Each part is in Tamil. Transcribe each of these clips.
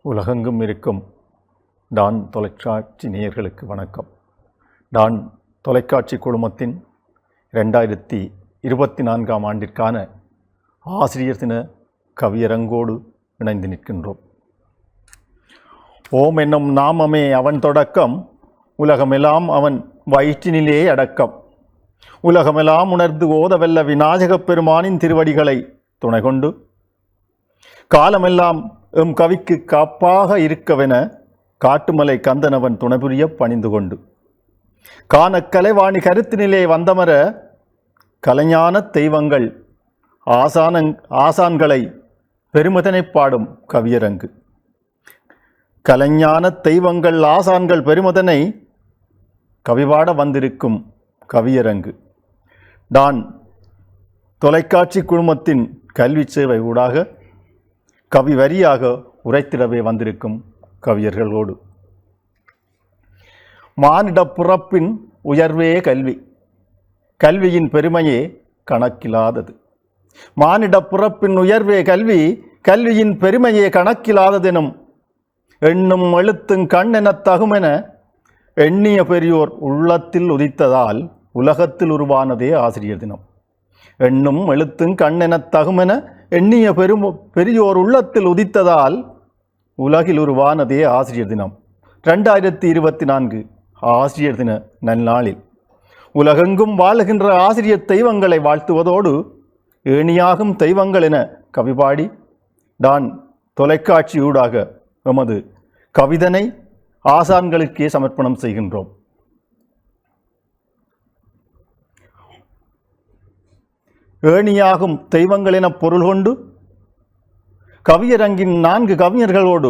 உலகெங்கும் இருக்கும் டான் தொலைக்காட்சி நேயர்களுக்கு வணக்கம். டான் தொலைக்காட்சி குழுமத்தின் 2024 ஆண்டிற்கான ஆசிரியர் தின கவியரங்கோடு இணைந்து நிற்கின்றோம். ஓம் என்னும் நாமமே அவன் தொடக்கம், உலகமெல்லாம் அவன் வயிற்றினிலே அடக்கம். உலகமெல்லாம் உணர்ந்து ஓதவல்ல விநாயகப் பெருமானின் திருவடிகளை துணை கொண்டு, காலமெல்லாம் எம் கவிக்கு காப்பாக இருக்கவென காட்டுமலை கந்தனவன் துணைபுரிய பணிந்து கொண்டு, காண கலைவாணி கருத்தினிலே வந்தமர கலைஞான தெய்வங்கள் ஆசான்களை பெருமிதனை பாடும் கவியரங்கு. கலைஞான தெய்வங்கள் ஆசான்கள் பெருமிதனை கவிபாட வந்திருக்கும் கவியரங்கு. டான் தொலைக்காட்சி குழுமத்தின் கல்வி சேவை ஊடாக கவி வரியாக உரைத்திடவே வந்திருக்கும் கவியர்களோடு, மானிட பிறப்பின் உயர்வே கல்வி, கல்வியின் பெருமையே கணக்கிலாதது. மானிட பிறப்பின் உயர்வே கல்வி, கல்வியின் பெருமையே கணக்கிலாததெனும் எண்ணும் எழுத்துங் கண்ணெனத் தகுமென எண்ணிய பெரியோர் உள்ளத்தில் உதித்ததால் உலகத்தில் உருவானதே ஆசிரியர் தினம். எண்ணும் எழுத்துங் கண்ணெனத் தகுமென எண்ணிய பெரியோர் உள்ளத்தில் உதித்ததால் உலகில் உருவானதே ஆசிரியர் தினம். 2024 ஆசிரியர் தின நன்னாளில் உலகெங்கும் வாழுகின்ற ஆசிரியர் தெய்வங்களை வாழ்த்துவதோடு ஏணியாகும் தெய்வங்கள் என கவிபாடி டான் தொலைக்காட்சியூடாக எமது கவிதனை ஆசான்களுக்கே சமர்ப்பணம் செய்கின்றோம். ஏணியாகும் தெய்வங்கள் என பொருள் கொண்டு கவியரங்கின் 4 கவிஞர்களோடு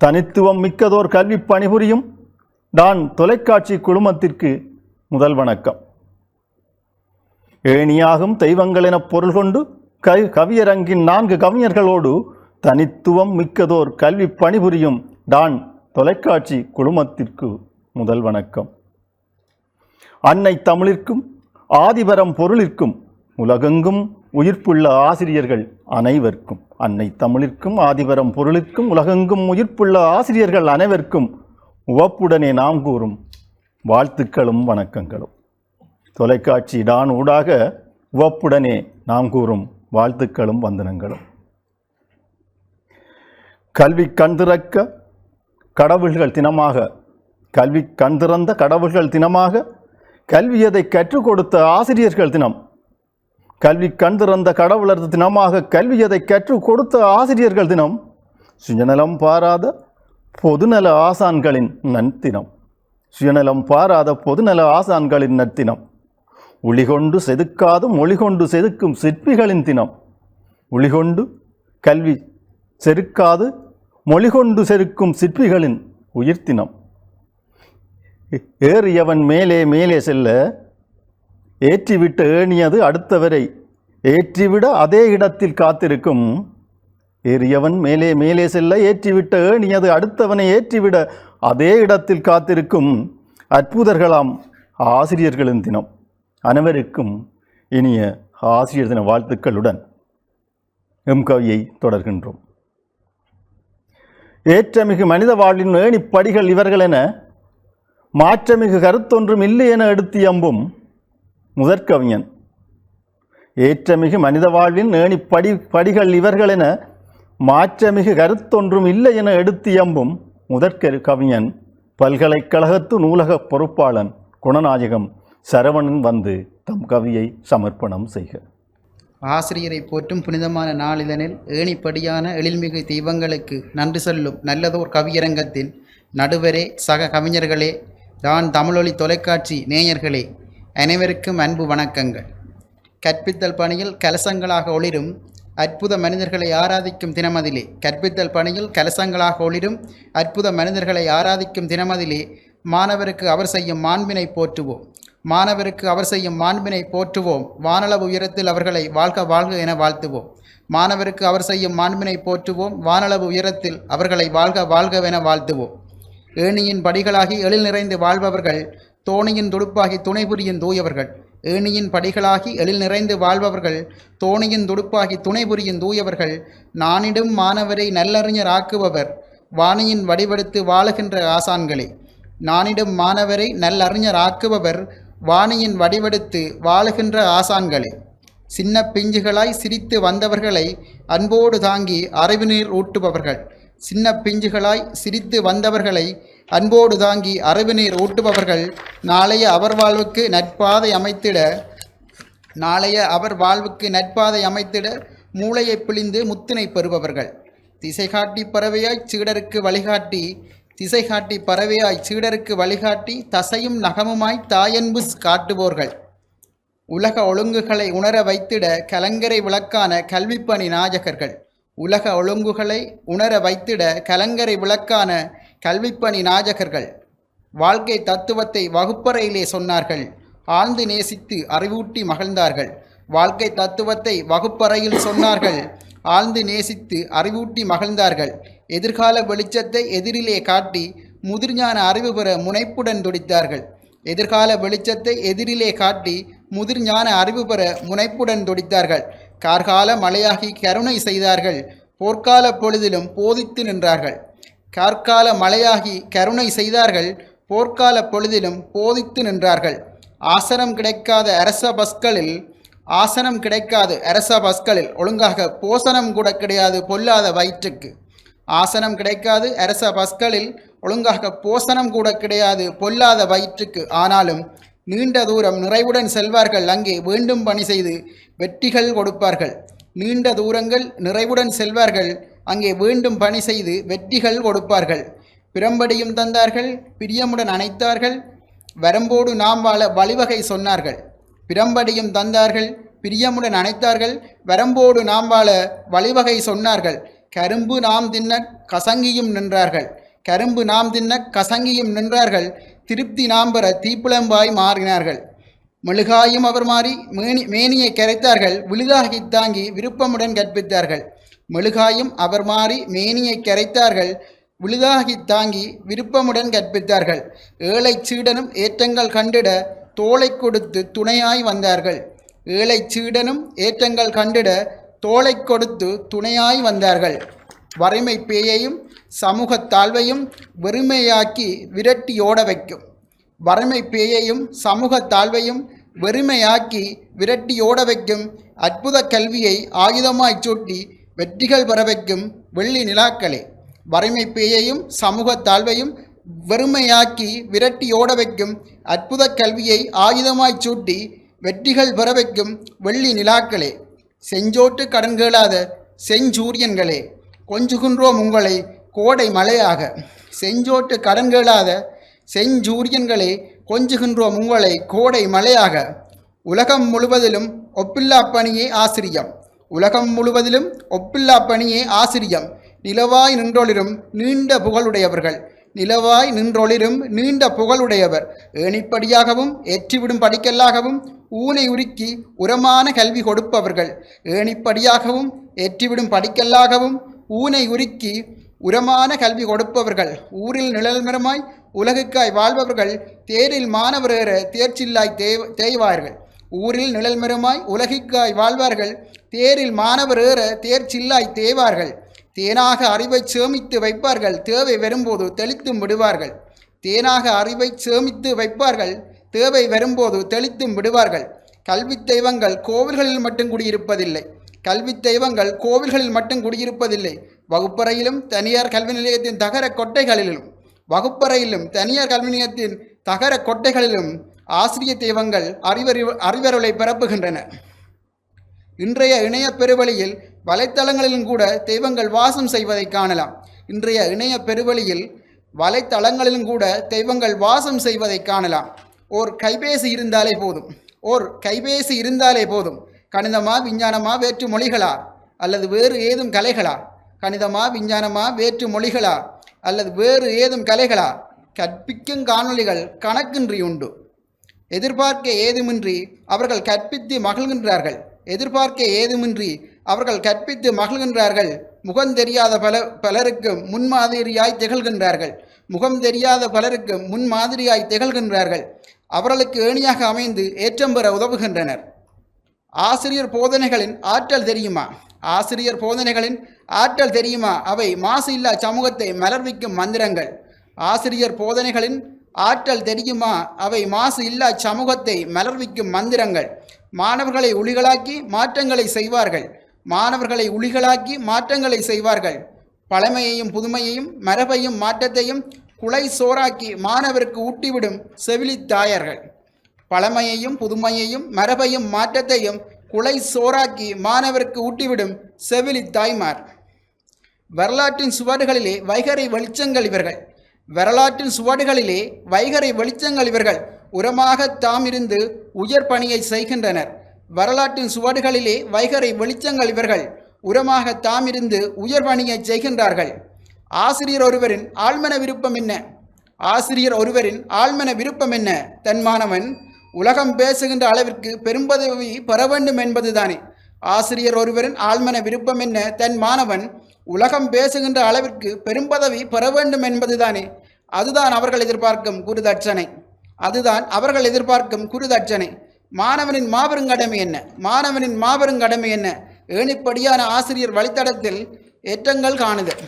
தனித்துவம் மிக்கதோர் கல்வி பணிபுரியும் டான் தொலைக்காட்சி குழுமத்திற்கு முதல் வணக்கம். ஏணியாகும் தெய்வங்கள் என பொருள் கொண்டு கவியரங்கின் 4 கவிஞர்களோடு தனித்துவம் மிக்கதோர் கல்வி பணிபுரியும் டான் தொலைக்காட்சி குழுமத்திற்கு முதல் வணக்கம். அன்னை தமிழிற்கும் ஆதிபரம் பொருளிற்கும் உலகெங்கும் உயிர்ப்புள்ள ஆசிரியர்கள் அனைவருக்கும், அன்னை தமிழிற்கும் ஆதிபரம் பொருளிற்கும் உலகெங்கும் உயிர்ப்புள்ள ஆசிரியர்கள் அனைவருக்கும் உவப்புடனே நாம் கூறும் வாழ்த்துக்களும் வணக்கங்களும். தொலைக்காட்சி டான் ஊடாக உவப்புடனே நாம் கூறும் வாழ்த்துக்களும் வந்தனங்களும். கல்வி கண்திறக்க கடவுள்கள் தினமாக, கல்வி கண்திறந்த கடவுள்கள் தினமாக, கல்வியதை கற்றுக் கொடுத்த ஆசிரியர்கள் தினம். கல்வி கண்திறந்த கடவுளர் தினமாக, கல்வியதை கற்றுக் கொடுத்த ஆசிரியர்கள் தினம். சுயநலம் பாராத பொதுநல ஆசான்களின் நன்தினம். சுயநலம் பாராத பொதுநல ஆசான்களின் நற்தினம். ஒளிகொண்டு செதுக்காது மொழிகொண்டு செதுக்கும் சிற்பிகளின் தினம். ஒளிகொண்டு கல்வி செருக்காது மொழிகொண்டு செருக்கும் சிற்பிகளின் உயிர்த்தினம். ஏறியவன் மேலே மேலே செல்ல ஏற்றிவிட்டு ஏணியது அடுத்தவரை ஏற்றிவிட அதே இடத்தில் காத்திருக்கும். ஏறியவன் மேலே மேலே செல்ல ஏற்றிவிட்ட ஏணியது அடுத்தவனை ஏற்றிவிட அதே இடத்தில் காத்திருக்கும் அற்புதர்களாம் ஆசிரியர்களின் தினம். அனைவருக்கும் இனிய ஆசிரியர் தின வாழ்த்துக்களுடன் எம் கவியை தொடர்கின்றோம். ஏற்றமிகு மனித வாழ்வின் ஏணிப்படிகள் இவர்கள் என மாற்றமிகு கருத்தொன்றும் இல்லை என எடுத்து எம்பும் முதற்கவிஞன். ஏற்றமிகு மனித வாழ்வின் படிகள் இவர்கள் என மாற்றமிகு கருத்தொன்றும் இல்லை என எடுத்து எம்பும் முதற்கவிஞன் பல்கலைக்கழகத்து நூலக பொறுப்பாளன் குணநாயகம் சரவணன் வந்து தம் கவியை சமர்ப்பணம் செய்க. ஆசிரியரை போற்றும் புனிதமான நாளிதனில் ஏணிப்படியான எழில்மிகு தெய்வங்களுக்கு நன்றி சொல்லும் நல்லதோர் கவியரங்கத்தின் நடுவரே, சக கவிஞர்களே, டான் தமிழொலி தொலைக்காட்சி நேயர்களே, அனைவருக்கும் அன்பு வணக்கங்கள். கற்பித்தல் பணியில் கலசங்களாக ஒளிரும் அற்புத மனிதர்களை ஆராதிக்கும் தினமதிலே, கற்பித்தல் பணியில் கலசங்களாக ஒளிரும் அற்புத மனிதர்களை ஆராதிக்கும் தினமதிலே, மாணவருக்கு அவர் செய்யும் மாண்பினை போற்றுவோம். மாணவருக்கு அவர் செய்யும் மாண்பினை போற்றுவோம். வானளவு உயரத்தில் அவர்களை வாழ்க வாழ்க என வாழ்த்துவோம். மாணவருக்கு அவர் செய்யும் மாண்பினை போற்றுவோம். வானளவு உயரத்தில் அவர்களை வாழ்க வாழ்கவென வாழ்த்துவோம். ஏணியின் படிகளாகி எழில் நிறைந்து வாழ்பவர்கள், தோணியின் துடுப்பாகி துணை புரியும் தூயவர்கள். ஏணியின் படிகளாகி எழில் நிறைந்து வாழ்பவர்கள், தோணியின் துடுப்பாகி துணை புரியும் தூயவர்கள். நானிடும் மாணவரை நல்லறிஞர் ஆக்குபவர், வாணியின் வடிவெடுத்து வாழுகின்ற ஆசான்களே, நானிடும் மாணவரை நல்லறிஞர் ஆக்குபவர் வாணியின் வடிவெடுத்து வாழுகின்ற ஆசான்களே, சின்ன பிஞ்சுகளாய் சிரித்து வந்தவர்களை அன்போடு தாங்கி அறிவுநீர் ஊட்டுபவர்கள், சின்ன பிஞ்சுகளாய் சிரித்து வந்தவர்களை அன்போடு தாங்கி அறிவுநீர் ஊட்டுபவர்கள், நாளைய அவர் வாழ்வுக்கு நட்பாதை அமைத்திட மூளையை பிழிந்து முத்தினை பெறுபவர்கள், திசை காட்டி பறவையாய் சீடருக்கு வழிகாட்டி தசையும் நகமுமாய் தாயன்பு காட்டுவோர்கள், உலக ஒழுங்குகளை உணர வைத்திட கலங்கரை விளக்கான கல்விப்பணி நாயகர்கள், உலக ஒழுங்குகளை உணர வைத்திட கலங்கரை விளக்கான கல்விப்பணி நாயகர்கள், வாழ்க்கை தத்துவத்தை வகுப்பறையிலே சொன்னார்கள், ஆழ்ந்து நேசித்து அறிவூட்டி மகிழ்ந்தார்கள், வாழ்க்கை தத்துவத்தை வகுப்பறையில் சொன்னார்கள், ஆழ்ந்து நேசித்து அறிவூட்டி மகிழ்ந்தார்கள், எதிர்கால வெளிச்சத்தை எதிரிலே காட்டி முதிர்ஞான அறிவு பெற முனைப்புடன் துடித்தார்கள், எதிர்கால வெளிச்சத்தை எதிரிலே காட்டி முதிர்ஞான அறிவு பெற முனைப்புடன் துடித்தார்கள், கார்கால மழையாகி கருணை செய்தார்கள், போர்க்கால பொழுதிலும் போதித்து நின்றார்கள், கார்கால மழையாகி கருணை செய்தார்கள், போர்க்கால பொழுதிலும் போதித்து நின்றார்கள், ஆசனம் கிடைக்காத அரச பஸ்களில் ஒழுங்காக போசனம் கூட கிடையாது பொல்லாத வயிற்றுக்கு, ஆசனம் கிடைக்காது அரச பஸ்களில் ஒழுங்காக போசனம் கூட கிடையாது பொல்லாத வயிற்றுக்கு, ஆனாலும் நீண்ட தூரம் நிறைவுடன் செல்வார்கள், அங்கே வேண்டும் பணி செய்து வெற்றிகள் கொடுப்பார்கள், நீண்ட தூரங்கள் நிறைவுடன் செல்வார்கள், அங்கே வேண்டும் பணி செய்து வெற்றிகள் கொடுப்பார்கள், பிறம்படியும் தந்தார்கள், பிரியமுடன் அணைத்தார்கள், வரம்போடு நாம் வாழ வழிவகை சொன்னார்கள், பிறம்படியும் தந்தார்கள், பிரியமுடன் அணைத்தார்கள், வரம்போடு நாம் வாழ வழிவகை சொன்னார்கள், கரும்பு நாம் தின்ன கசங்கியும் நின்றார்கள், திருப்தி நாம் பெற தீப்புளம்பாய் மாறினார்கள், மெழுகாயும் அவர் மாறி மேனியை கரைத்தார்கள், விழுதாகி தாங்கி விருப்பமுடன் கற்பித்தார்கள், மெழுகாயும் அவர் மாறி மேனியை கரைத்தார்கள், விழுதாகி தாங்கி விருப்பமுடன் கற்பித்தார்கள், ஏழை சீடனும் ஏற்றங்கள் கண்டிட தோளை கொடுத்து துணையாய் வந்தார்கள், ஏழை சீடனும் ஏற்றங்கள் கண்டிட தோளை கொடுத்து துணையாய் வந்தார்கள், வறுமை பேயையும் சமூக தாழ்வையும் வெறுமையாக்கி விரட்டியோட வைக்கும், வறுமை பேயையும் சமூக தாழ்வையும் வெறுமையாக்கி விரட்டியோட வைக்கும், அற்புத கல்வியை ஆயுதமாய் சூட்டி வெற்றிகள் பெற வைக்கும் வெள்ளி நிலாக்களே, வறுமை பேயையும் சமூக தாழ்வையும் வெறுமையாக்கி விரட்டியோட வைக்கும், அற்புத கல்வியை ஆயுதமாய் சூட்டி வெற்றிகள் பெற வைக்கும் வெள்ளி நிலாக்களே, செஞ்சோட்டு கடன் கேளாத செஞ்சூரியன்களே, கொஞ்சுகின்றோம் உங்களை கோடை மழையாக, செஞ்சோட்டு கடன் கேளாத செஞ்சூரியன்களே, கொஞ்சுகின்றோம் உங்களை கோடை மழையாக, உலகம் முழுவதிலும் ஒப்பில்லா பணியே ஆசிரியம், உலகம் முழுவதிலும் ஒப்பில்லா பணியே ஆசிரியம், நிலவாய் நின்றொளிரும் நீண்ட புகழுடையவர்கள், நிலவாய் நின்றொளிரும் நீண்ட புகழுடையவர், ஏணிப்படியாகவும் ஏற்றிவிடும் படிக்கல்லாகவும் ஊனை உருக்கி உரமான கல்வி கொடுப்பவர்கள், ஏணிப்படியாகவும் ஏற்றிவிடும் படிக்கல்லாகவும் ஊனை உருக்கி உரமான கல்வி கொடுப்பவர்கள், ஊரில் நிழல்மரமாய் உலகுக்காய் வாழ்பவர்கள், தேரில் மாணவர் ஏற தேர்ச்சில்லாய் தேய்வார்கள், ஊரில் நிழல்மரமாய் உலகிற்காய் வாழ்வார்கள், தேரில் மாணவர் ஏற தேர்ச்சில்லாய் தேய்வார்கள், தேனாக அறிவை சேமித்து வைப்பார்கள், தேவை வரும்போது தெளித்தும் விடுவார்கள், தேனாக அறிவை சேமித்து வைப்பார்கள், தேவை வரும்போது தெளித்தும் விடுவார்கள், கல்வி தெய்வங்கள் கோவில்களில் மட்டும் குடியிருப்பதில்லை, கல்வி தெய்வங்கள் கோவில்களில் மட்டும் குடியிருப்பதில்லை, வகுப்பறையிலும் தனியார் கல்வி நிலையத்தின் தகர கொட்டைகளிலும் தகர கொட்டைகளிலும் ஆசிரிய தெய்வங்கள் அறிவருளை பரப்புகின்றன. இன்றைய இணைய பெருவழியில் வலைத்தளங்களிலும் கூட தெய்வங்கள் வாசம் செய்வதை காணலாம். இன்றைய இணைய பெருவழியில் வலைத்தளங்களிலும் கூட தெய்வங்கள் வாசம் செய்வதை காணலாம். ஓர் கைபேசி இருந்தாலே போதும். கணிதமா விஞ்ஞானமா வேற்று மொழிகளா அல்லது வேறு ஏதும் கலைகளா, கணிதமா விஞ்ஞானமா வேற்று மொழிகளா அல்லது வேறு ஏதும் கலைகளா, கற்பிக்கும் காணொளிகள் கணக்கின்றி உண்டு. எதிர்பார்க்க ஏதுமின்றி அவர்கள் கற்பித்து மகிழ்கின்றார்கள், முகம் தெரியாத பலருக்கும் முன்மாதிரியாய் திகழ்கின்றார்கள், அவர்களுக்கு ஏணியாக அமைந்து ஏற்றம் பெற உதவுகின்றனர். ஆசிரியர் போதனைகளின் ஆற்றல் தெரியுமா? ஆசிரியர் போதனைகளின் ஆற்றல் தெரியுமா? அவை மாசு இல்லா சமூகத்தை மலர்விக்கும் மந்திரங்கள். ஆசிரியர் போதனைகளின் ஆற்றல் தெரியுமா? அவை மாசு இல்லா சமூகத்தை மலர்விக்கும் மந்திரங்கள். மாணவர்களை ஒளிகளாக்கி மாற்றங்களை செய்வார்கள். மாணவர்களை ஒளிகளாக்கி மாற்றங்களை செய்வார்கள். பழமையையும் புதுமையையும் மரபையும் மாற்றத்தையும் குலை சோறாக்கி மாணவருக்கு ஊட்டிவிடும் செவிலித்தாயர்கள். பழமையையும் புதுமையையும் மரபையும் மாற்றத்தையும் குலை சோறாக்கி மாணவருக்கு ஊட்டிவிடும் செவிலி தாய்மார். வரலாற்றின் சுவடுகளிலே வைகரை வெளிச்சங்கள் இவர்கள். வரலாற்றின் சுவடுகளிலே வைகரை வெளிச்சங்கள் இவர்கள். உரமாக தாமிருந்து உயர் பணியை செய்கின்றனர். வரலாற்றின் சுவடுகளிலே வைகரை வெளிச்சங்கள் இவர்கள். உரமாக தாமிருந்து உயர் பணியை செய்கின்றார்கள். ஆசிரியர் ஒருவரின் ஆழ்மன விருப்பம் என்ன? ஆசிரியர் ஒருவரின் ஆழ்மன விருப்பம் என்ன? தன் மாணவன் உலகம் பேசுகின்ற அளவிற்கு பெரும்பதவி பெற வேண்டும் என்பதுதானே. ஆசிரியர் ஒருவரின் ஆழ்மன விருப்பம் என்ன? தன் மாணவன் உலகம் பேசுகின்ற அளவிற்கு பெரும்பதவி பெற வேண்டும் என்பதுதானே. அதுதான் அவர்கள் எதிர்பார்க்கும் குருதட்சணை. அதுதான் அவர்கள் எதிர்பார்க்கும் குருதட்சணை. மாணவனின் மாபெரும் கடமை என்ன? மாணவனின் மாபெரும் கடமை என்ன? ஏணிப்படியான ஆசிரியர் வழித்தடத்தில் ஏற்றங்கள் காணுதல்.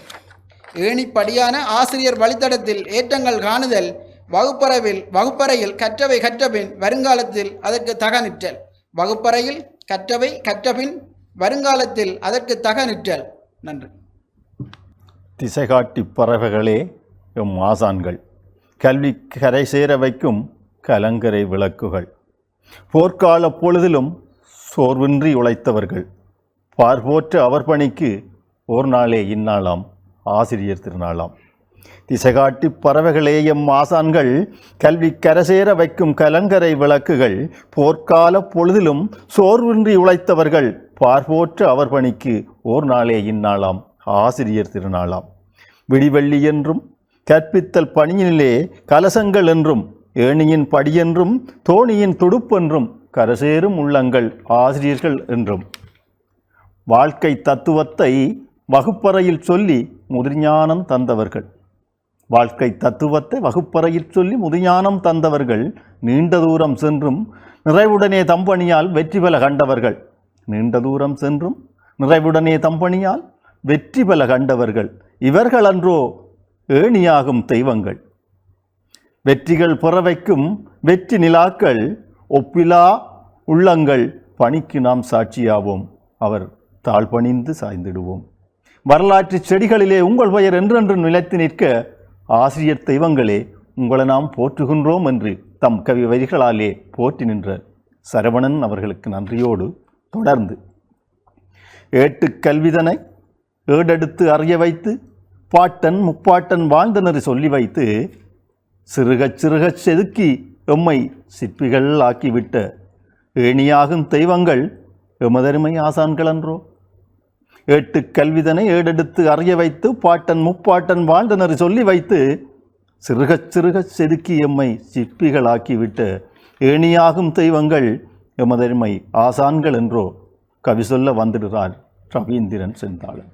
ஏணிப்படியான ஆசிரியர் வழித்தடத்தில் ஏற்றங்கள் காணுதல். வகுப்பறையில் கற்றவை கற்றபின் வருங்காலத்தில் அதற்கு தக நிற்றல். வகுப்பறையில் கற்றவை கற்றபின் வருங்காலத்தில் அதற்கு தக நிற்றல். நன்றி. திசைகாட்டி பறவைகளே எம் ஆசான்கள், கல்வி கரை சேர வைக்கும் கலங்கரை விளக்குகள், போர்க்கால பொழுதிலும் சோர்வின்றி உழைத்தவர்கள், பார்போற்ற அவர் பணிக்கு ஓர் நாளே இந்நாளாம் ஆசிரியர் திருநாளாம். திசைகாட்டி பறவைகளே எம் ஆசான்கள், கல்வி கரசேர வைக்கும் கலங்கரை விளக்குகள், போர்க்கால பொழுதிலும் சோர்வின்றி உழைத்தவர்கள், பார்போற்ற அவர் பணிக்கு ஓர் நாளே இந்நாளாம் ஆசிரியர் திருநாளாம். விடிவெள்ளி என்றும் கற்பித்தல் பணியினிலே கலசங்கள் என்றும், ஏணியின் படியென்றும் தோணியின் துடுப்பென்றும், கரசேரும் உள்ளங்கள் ஆசிரியர்கள் என்றும். வாழ்க்கை தத்துவத்தை வகுப்பறையில் சொல்லி முதிர்ஞானம் தந்தவர்கள். வாழ்க்கை தத்துவத்தை வகுப்பறையில் சொல்லி முதிஞானம் தந்தவர்கள், நீண்ட தூரம் சென்றும் நிறைவுடனே தம்பணியால் வெற்றி பெற கண்டவர்கள். நீண்ட தூரம் சென்றும் நிறைவுடனே தம்பணியால் வெற்றி பெற கண்டவர்கள். இவர்கள் அன்றோ ஏணியாகும் தெய்வங்கள். வெற்றிகள் பெற வைக்கும் வெற்றி நிலாக்கள், ஒப்பிலா உள்ளங்கள் பணிக்கு நாம் சாட்சியாவோம். அவர் தாழ்பணிந்து சாய்ந்திடுவோம். வரலாற்று செடிகளிலே உங்கள் பெயர் என்றென்று நிலைத்து நிற்க, ஆசிரியர் தெய்வங்களே உங்களை நாம் போற்றுகின்றோம் என்று தம் கவி வரிகளாலே போற்றி நின்ற சரவணன் அவர்களுக்கு நன்றியோடு தொடர்ந்து, ஏட்டு கல்விதனை ஏடெடுத்து அறிய வைத்து, பாட்டன் முப்பாட்டன் வாழ்ந்தனர் சொல்லி வைத்து, சிறுகச் சிறுகச் செதுக்கி எம்மை சிற்பிகள் ஆக்கிவிட்ட ஏணியாகும் தெய்வங்கள் எமதருமை ஆசான்கள் அன்றோ. ஏட்டு கல்விதனை ஏடெடுத்து அறிய வைத்து, பாட்டன் முப்பாட்டன் வாழ்ந்தனர் சொல்லி வைத்து, சிறுகச் சிறுகச் செதுக்கி எம்மை சிற்பிகள் ஆக்கிவிட்ட ஏணியாகும் தெய்வங்கள் எமதருமை ஆசான்கள் என்றோ கவி சொல்ல வந்துடுறார் ரவீந்திரன் செந்தாளன்.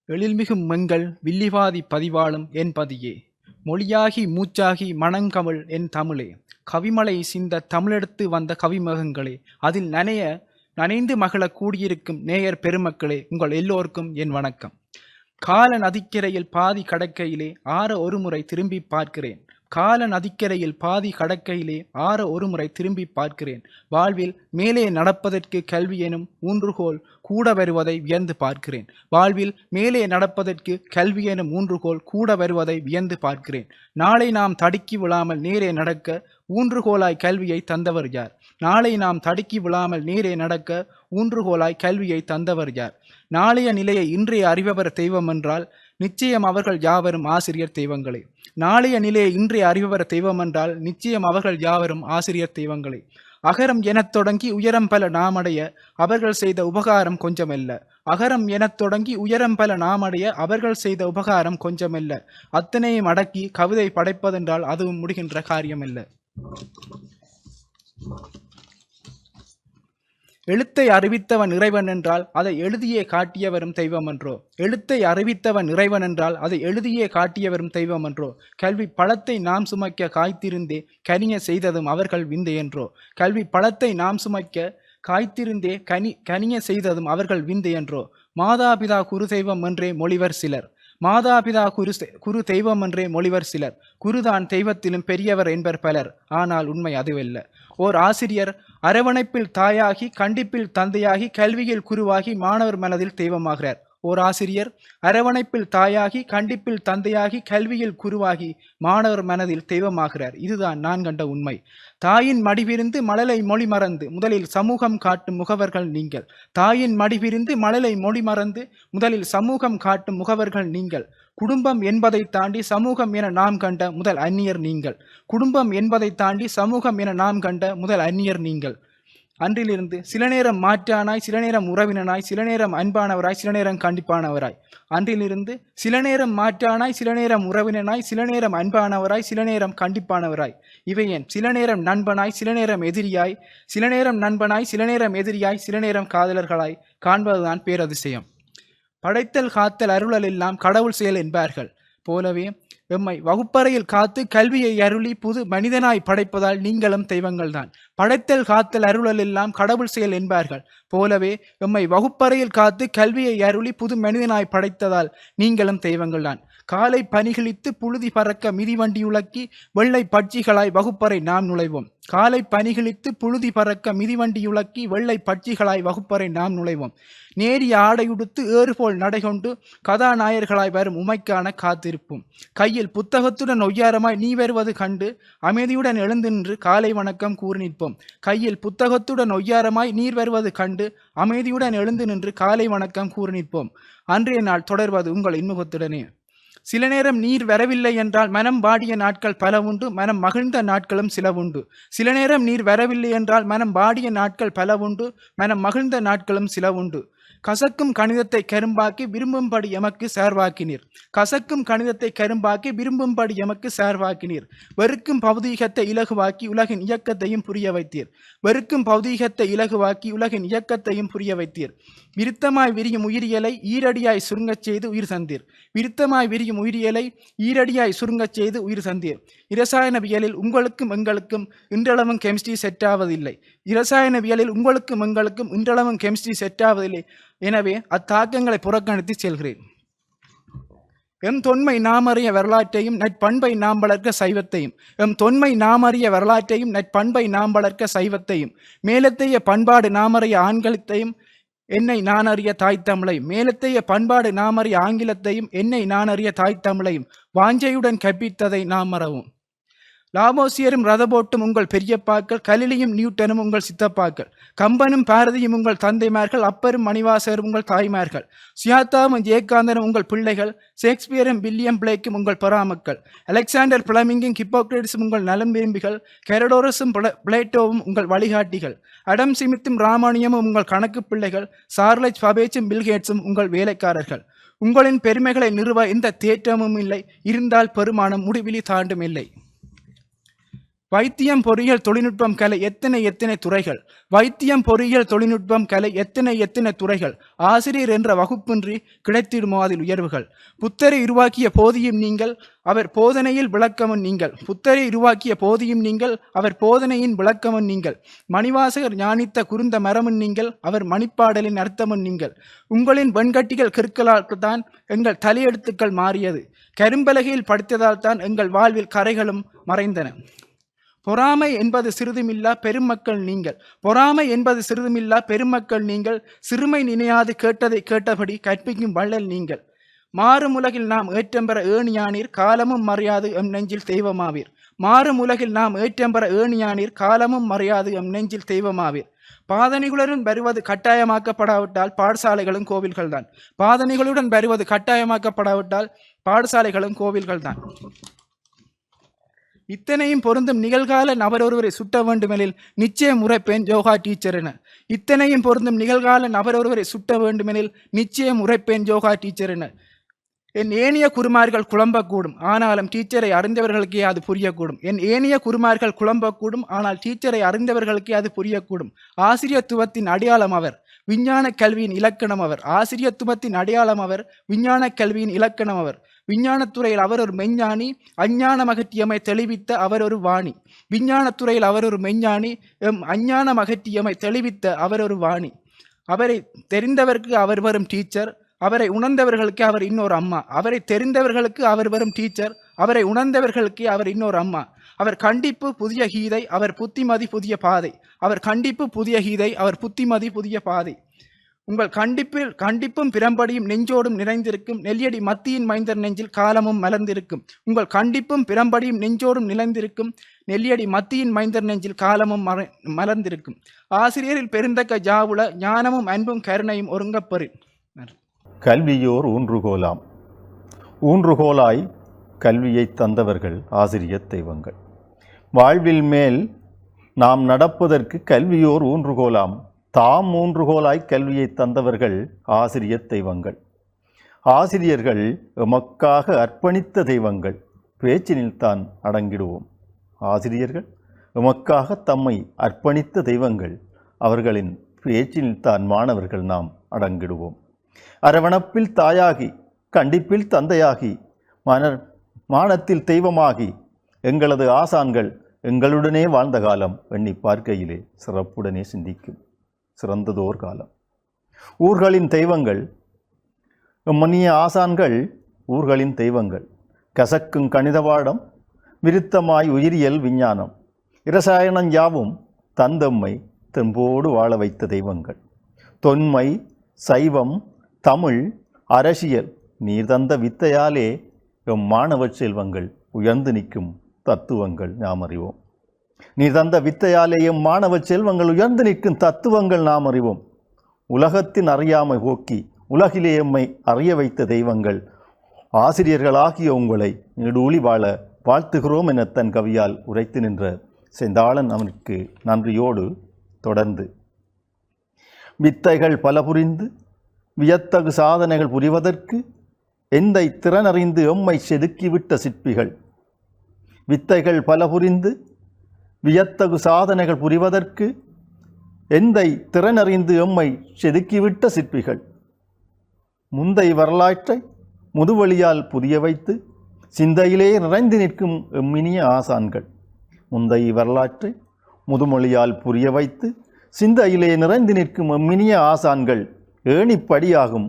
எழில்மிகு மெங்கள் வில்லிவாதி பதிவாளும் என் பதியே, மொழியாகி மூச்சாகி மணங்கமிழ் என் தமிழே, கவிமலை சிந்த தமிழெடுத்து வந்த கவிமகங்களே, அதில் நனைந்து மகள கூடியிருக்கும் நேயர் பெருமக்களே, உங்கள் எல்லோருக்கும் என் வணக்கம். கால நதிக்கரையில் பாதி கடக்கையிலே ஆற ஒரு முறை திரும்பி பார்க்கிறேன். கால நதிக்கரையில் பாதி கடக்கையிலே ஆற ஒரு முறை திரும்பி பார்க்கிறேன். வாழ்வில் மேலே நடப்பதற்கு கல்வி எனும் ஊன்றுகோல் கூட வருவதை வியந்து பார்க்கிறேன். வாழ்வில் மேலே நடப்பதற்கு கல்வி எனும் ஊன்றுகோல் கூட வருவதை வியந்து பார்க்கிறேன். நாளை நாம் தடுக்கி விழாமல் நேரே நடக்க ஊன்றுகோலாய் கல்வியை தந்தவர் யார்? நாளை நாம் தடுக்கி விழாமல் நேரே நடக்க ஊன்றுகோலாய் கல்வியை தந்தவர் யார்? நாளைய நிலையை இன்றைய அறிபவர் தெய்வம் என்றால் நிச்சயம் அவர்கள் யாவரும் ஆசிரியர் தெய்வங்களே. நாளைய நிலையை இன்றைய அறிபவர் தெய்வம் என்றால் நிச்சயம் அவர்கள் யாவரும் ஆசிரியர் தெய்வங்களே. அகரம் எனத் தொடங்கி உயரம் பல நாமடைய அவர்கள் செய்த உபகாரம் கொஞ்சமல்ல. அகரம் எனத் தொடங்கி உயரம் பல நாமடைய அவர்கள் செய்த உபகாரம் கொஞ்சமல்ல. அத்தனையும் அடக்கி கவிதை படைப்பதென்றால் அதுவும் முடிகின்ற காரியமல்ல. எழுத்தை அறிவித்தவன் இறைவன் என்றால் அதை எழுதியே காட்டியவரும் தெய்வம் என்றோ. எழுத்தை அறிவித்தவன் இறைவன் என்றால் அதை எழுதியே காட்டியவரும் தெய்வம் என்றோ. கல்வி பழத்தை நாம் சுமக்க காய்த்திருந்தே கனிய செய்ததும் அவர்கள் விந்தை என்றோ. கல்வி பழத்தை நாம் சுமக்க காய்த்திருந்தே கனிய செய்ததும் அவர்கள் விந்தை என்றோ. மாதாபிதா குரு தெய்வம் என்றே மொழிவர் சிலர். மாதாபிதா குரு தெய்வம் என்றே மொழிவர் சிலர். குருதான் தெய்வத்திலும் பெரியவர் என்பர் பலர். ஆனால் உண்மை அதுவல்ல. ஓர் ஆசிரியர் அரவணைப்பில் தாயாகி கண்டிப்பில் தந்தையாகி கல்வியில் குருவாகி மாணவர் மனதில் தெய்வமாகிறார். ஓர் ஆசிரியர் அரவணைப்பில் தாயாகி கண்டிப்பில் தந்தையாகி கல்வியில் குருவாகி மாணவர் மனதில் தெய்வமாகிறார். இதுதான் நான் கண்ட உண்மை. தாயின் மடிவிருந்து மழலை மொழி மறந்து முதலில் சமூகம் காட்டும் முகவர்கள் நீங்கள். தாயின் மடிவிருந்து மழலை மொழி மறந்து முதலில் சமூகம் காட்டும் முகவர்கள் நீங்கள். குடும்பம் என்பதை தாண்டி சமூகம் என நாம் கண்ட முதல் அந்நியர் நீங்கள். குடும்பம் என்பதை தாண்டி சமூகம் என நாம் கண்ட முதல் அந்நியர் நீங்கள். அன்றிலிருந்து சில நேரம் மாற்றானாய், சில நேரம் உறவினனாய், சில நேரம் அன்பானவராய், சில நேரம் கண்டிப்பானவராய். அன்றிலிருந்து சில நேரம் மாற்றானாய், சில நேரம் உறவினனாய், சில நேரம் அன்பானவராய், சில நேரம் கண்டிப்பானவராய். இவை ஏன் சில நேரம் நண்பனாய், சில நேரம் எதிரியாய், சில நேரம் நண்பனாய், சில நேரம் எதிரியாய், சில நேரம் காதலர்களாய் காண்பதுதான் பேரதிசயம். படைத்தல் காத்தல் அருளல் எல்லாம் கடவுள் செயல் என்பார்கள் போலவே எம்மை வகுப்பறையில் காத்து கல்வியை அருளி புது மனிதனாய் படைப்பதால் நீங்களும் தெய்வங்கள்தான். படைத்தல் காத்தல் அருளல் எல்லாம் கடவுள் செயல் என்பார்கள் போலவே எம்மை வகுப்பறையில் காத்து கல்வியை அருளி புது மனிதனாய் படைத்ததால் நீங்களும் தெய்வங்கள்தான். காலை பனிகளித்து புழுதி பறக்க மிதிவண்டி உலக்கி வெள்ளை பட்சிகளாய் வகுப்பறை நாம் நுழைவோம். காலை பனிகளித்து புழுதி பறக்க மிதிவண்டி உலக்கி வெள்ளை பட்சிகளாய் வகுப்பறை நாம் நுழைவோம். நேரிய ஆடையுடுத்து ஏறுபோல் நடைகொண்டு கதாநாயகர்களாய் வரும் உமைக்கான காத்திருப்போம். கையில் புத்தகத்துடன் ஒய்யாரமாய் நீ வருவது கண்டு அமைதியுடன் எழுந்து நின்று காலை வணக்கம் கூறி நிற்போம். கையில் புத்தகத்துடன் ஒய்யாரமாய் நீர் வருவது கண்டு அமைதியுடன் எழுந்து நின்று காலை வணக்கம் கூறி நிற்போம். அன்றைய நாள் தொடர்வது உங்கள் இன்முகத்துடனே. சில நேரம் நீர் வரவில்லை என்றால் மனம் வாடிய நாட்கள் பல உண்டு, மனம் மகிழ்ந்த நாட்களும் சில உண்டு. சில நேரம் நீர் வரவில்லை என்றால் மனம் வாடிய நாட்கள் பல உண்டு, மனம் மகிழ்ந்த நாட்களும் சில உண்டு. கசக்கும் கணிதத்தை கரும்பாக்கி விரும்பும்படி எமக்கு சார்வாக்கினீர். கசக்கும் கணிதத்தை கரும்பாக்கி விரும்பும்படி எமக்கு சார்வாக்கினீர். வெறுக்கும் பௌதீகத்தை இலகுவாக்கி உலகின் இயக்கத்தையும் புரிய வைத்தீர். வெறுக்கும் பௌதீகத்தை இலகுவாக்கி உலகின் இயக்கத்தையும் புரிய வைத்தீர். விருத்தமாய் விரியும் உயிரியலை ஈரடியாய் சுருங்கச் செய்து உயிர் தந்தீர். விருத்தமாய் விரியும் உயிரியலை ஈரடியாய் சுருங்கச் செய்து உயிர் தந்தீர். இரசாயனவியலில் உங்களுக்கும் எங்களுக்கும் இன்றளவும் கெமிஸ்ட்ரி செட்டாவதில்லை. இரசாயனவியலில் உங்களுக்கும் எங்களுக்கும் இன்றளவும் கெமிஸ்ட்ரி செட்டாவதில்லை. எனவே அத்தாக்கங்களை புறக்கணித்து செல்கிறேன். எம் தொன்மை நாமறிய வரலாற்றையும் நற்பண்பை நாம் வளர்க்க சைவத்தையும். எம் தொன்மை நாமறிய வரலாற்றையும் நற்பண்பை நாம் வளர்க்க சைவத்தையும். மேலத்தைய பண்பாடு நாமறிய ஆண்களத்தையும் என்னை நான் அறிய தாய் தமிழையும். மேலத்தைய பண்பாடு நாமறிய ஆங்கிலத்தையும் என்னை நான் அறிய தாய் தமிழையும் வாஞ்சையுடன் கற்பித்ததை நாம் மறவும். லாபோசியரும் ரதபோட்டும் உங்கள் பெரியப்பாக்கள், கலிலியும் நியூட்டனும் உங்கள் சித்தப்பாக்கள், கம்பனும் பாரதியும் உங்கள் தந்தைமார்கள், அப்பரும் மணிவாசரும் உங்கள் தாய்மார்கள், சுயாத்தாவும் ஜெயகாந்தனும் உங்கள் பிள்ளைகள், ஷேக்ஸ்பியரும் வில்லியம் பிளேக்கும் உங்கள் பராமக்கள், அலெக்சாண்டர் பிளமிங்கும் ஹிப்போக்ரேட்ஸும் உங்கள் நலம் விரும்பிகள், கெரடோரஸும் பிளேட்டோவும் உங்கள் வழிகாட்டிகள், அடம் சிமித்தும் ராமானியமும் உங்கள் கணக்கு பிள்ளைகள், சார்லஸ் பபேச்சும் பில்கேட்ஸும் உங்கள் வேலைக்காரர்கள். உங்களின் பெருமைகளை நிறுவ எந்த தேற்றமும் இல்லை, இருந்தால் பெருமானம் முடிவிலி தாண்டும் இல்லை. வைத்தியம் பொறியியல் தொழில்நுட்பம் கலை எத்தனை துறைகள். வைத்தியம் பொறியியல் தொழில்நுட்பம் கலை எத்தனை துறைகள். ஆசிரியர் என்ற வகுப்பின்றி கிடைத்திடுமோ அதில் உயர்வுகள். புத்தரை உருவாக்கிய போதியும் நீங்கள், அவர் போதனையில் விளக்கமும் நீங்கள். புத்தரை உருவாக்கிய போதியும் நீங்கள், அவர் போதனையின் விளக்கமும் நீங்கள். மணிவாசகர் ஞானித்த குருந்த மரமும் நீங்கள், அவர் மணிப்பாடலின் அர்த்தமும் நீங்கள். உங்களின் வெண்கட்டிகள் கிற்களால் தான் எங்கள் தலையெழுத்துக்கள் மாறியது. கரும்பலகையில் படித்ததால் தான் எங்கள் வாழ்வில் கரைகளும் மறைந்தன. பொறாமை என்பது சிறிதுமில்லா பெருமக்கள் நீங்கள். பொறாமை என்பது சிறிதுமில்லா பெருமக்கள் நீங்கள். சிறுமை நினையாது கேட்டதை கேட்டபடி கற்பிக்கும் வள்ளல் நீங்கள். மாறும் உலகில் நாம் ஏற்றம் பெற ஏணியானீர், காலமும் மறையாது எம் நெஞ்சில் தெய்வமாவீர். மாறும் உலகில் நாம் ஏற்றம் பெற ஏணியானீர், காலமும் மறையாது எம் நெஞ்சில் தெய்வமாவீர். பாதணிகளுடன் வருவது கட்டாயமாக்கப்படாவிட்டால் பாடசாலைகளும் கோவில்கள் தான். பாதணிகளுடன் வருவது கட்டாயமாக்கப்படாவிட்டால் பாடசாலைகளும் கோவில்கள் தான். இத்தனையும் பொருந்தும் நிகழ்கால நபர் ஒருவரை சுட்ட வேண்டுமெனில் நிச்சயம் உரைப்பேன் யோகா டீச்சர் என. இத்தனையும் பொருந்தும் நிகழ்கால நபர் ஒருவரை சுட்ட வேண்டுமெனில் நிச்சயம் உரைப்பேன் யோகா டீச்சர் என. என் ஏனைய குருமார்கள் குழம்பக்கூடும், ஆனாலும் டீச்சரை அறிந்தவர்களுக்கே அது புரியக்கூடும். என் ஏனைய குருமார்கள் குழம்பக்கூடும், ஆனால் டீச்சரை அறிந்தவர்களுக்கே அது புரியக்கூடும். ஆசிரியத்துவத்தின் அடையாளம் அவர், விஞ்ஞான கல்வியின் இலக்கணம் அவர். ஆசிரியத்துவத்தின் அடையாளம் அவர், விஞ்ஞான கல்வியின் இலக்கணம் அவர். விஞ்ஞானத்துறையில் அவர் ஒரு மெஞ்ஞானி, அஞ்ஞானம் அகற்றியமை தெளிவித்த அவர் ஒரு வாணி. விஞ்ஞானத்துறையில் அவர் ஒரு மெஞ்ஞானி, அஞ்ஞானம் அகற்றியமை தெளிவித்த அவர் ஒரு வாணி. அவரை தெரிந்தவருக்கு அவர் வரும் டீச்சர், அவரை உணர்ந்தவர்களுக்கு அவர் இன்னொரு அம்மா. அவரை தெரிந்தவர்களுக்கு அவர் வரும் டீச்சர், அவரை உணர்ந்தவர்களுக்கு அவர் இன்னொரு அம்மா. அவர் கண்டிப்பு புதிய கீதை, அவர் புத்திமதி புதிய பாதை. அவர் கண்டிப்பு புதிய கீதை, அவர் புத்திமதி புதிய பாதை. உங்கள் கண்டிப்பும் பிறம்படியும் நெஞ்சோடும் நிறைந்திருக்கும், நெல்லியடி மத்தியின் மைந்தர் நெஞ்சில் காலமும் மலர்ந்திருக்கும். உங்கள் கண்டிப்பும் பிறம்படியும் நெஞ்சோடும் நிறைந்திருக்கும், நெல்லியடி மத்தியின் மைந்தர் நெஞ்சில் காலமும் மலர்ந்திருக்கும். ஆசிரியரில் பெருந்தக்க ஜாவுல ஞானமும் அன்பும் கருணையும் ஒருங்கப்பெறு. கல்வியோர் ஊன்றுகோலாம். ஊன்றுகோலாய் கல்வியை தந்தவர்கள் ஆசிரியர் தெய்வங்கள். வாழ்வில் மேல் நாம் நடப்பதற்கு கல்வியோர் ஊன்றுகோலாம். தாம் ஊன்றுகோலாய் கல்வியை தந்தவர்கள் ஆசிரியர் தெய்வங்கள். ஆசிரியர்கள் எமக்காக அர்ப்பணித்த தெய்வங்கள். பேச்சினில் தான் அடங்கிடுவோம். ஆசிரியர்கள் எமக்காக தம்மை அர்ப்பணித்த தெய்வங்கள். அவர்களின் பேச்சினில் தான் மாணவர்கள் நாம் அடங்கிடுவோம். அரவணைப்பில் தாயாகி, கண்டிப்பில் தந்தையாகி, மானத்தில் தெய்வமாகி, எங்களது ஆசான்கள் எங்களுடனே வாழ்ந்த காலம் எண்ணி பார்க்கையிலே சிறப்புடனே சிந்திக்கும் சிறந்ததோர் காலம். ஊர்களின் தெய்வங்கள் மன்னிய ஆசான்கள், ஊர்களின் தெய்வங்கள். கசக்கும் கணிதவாடம், விருத்தமாய் உயிரியல் விஞ்ஞானம், இரசாயனம் யாவும் தந்தம்மை தெம்போடு வாழ வைத்த தெய்வங்கள். தொன்மை, சைவம், தமிழ், அரசியல் நீர் தந்த வித்தையாலே எம் மாணவ செல்வங்கள் உயர்ந்து நிற்கும் தத்துவங்கள் நாம் அறிவோம். நீர் தந்த வித்தையாலே எம் மாணவ செல்வங்கள் உயர்ந்து நிற்கும் தத்துவங்கள் நாம் அறிவோம். உலகத்தின் அறியாமை போக்கி உலகிலே எம்மை அறிய வைத்த தெய்வங்கள். ஆசிரியர்களாகிய உங்களை நெடூழி வாழ வாழ்த்துகிறோம் என தன் கவியால் உரைத்து நின்ற செந்தாளன் அவனுக்கு நன்றியோடு தொடர்ந்து, வித்தைகள் பல புரிந்து வியத்தகு சாதனைகள் புரிவதற்கு எந்தை திறனறிந்து எம்மை செதுக்கிவிட்ட சிற்பிகள். வித்தைகள் பல புரிந்து வியத்தகு சாதனைகள் புரிவதற்கு எந்தை திறனறிந்து எம்மை செதுக்கிவிட்ட சிற்பிகள். முந்தை வரலாற்றை முதுவழியால் புதிய வைத்து சிந்தையிலே நிறைந்து நிற்கும் எம்மினிய ஆசான்கள். முந்தை வரலாற்றை முதுமொழியால் புரிய வைத்து சிந்தையிலே நிறைந்து நிற்கும் எம்மினிய ஆசான்கள். ஏணிப்படியாகும்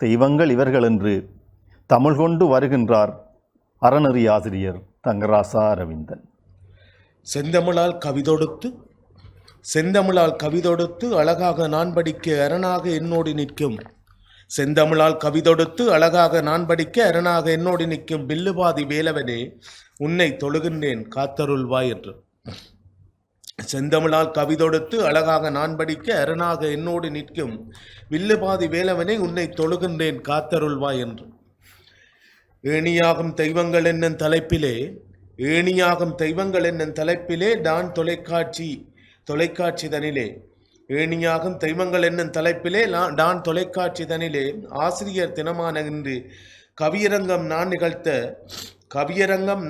தெய்வங்கள் இவர்கள் என்று தமிழ் கொண்டு வருகின்றார் அறநெறி ஆசிரியர் தங்கராசா அரவிந்தன். செந்தமிழால் கவிதொடுத்து அழகாக நான் படிக்க அரணாக என்னோடு நிற்கும். செந்தமிழால் கவிதொடுத்து அழகாக நான் படிக்க அரணாக என்னோடு நிற்கும் பில்லுபாதி வேலவனே உன்னை தொழுகின்றேன் காத்தருள்வாய் என்று. செந்தமிழால் கவிதொடுத்து அழகாக நான் படிக்க அரணாக என்னோடு நிற்கும் வில்லுபாதி வேலவனே உன்னை தொழுகின்றேன் காத்தருள்வாய் என்று. ஏணியாகும் தெய்வங்கள் என்னும் தலைப்பிலே டான் தொலைக்காட்சி தனிலே ஏணியாகும் தெய்வங்கள் என்னும் தலைப்பிலே டான் தொலைக்காட்சி தனிலே ஆசிரியர் தினமான இன்று கவியரங்கம்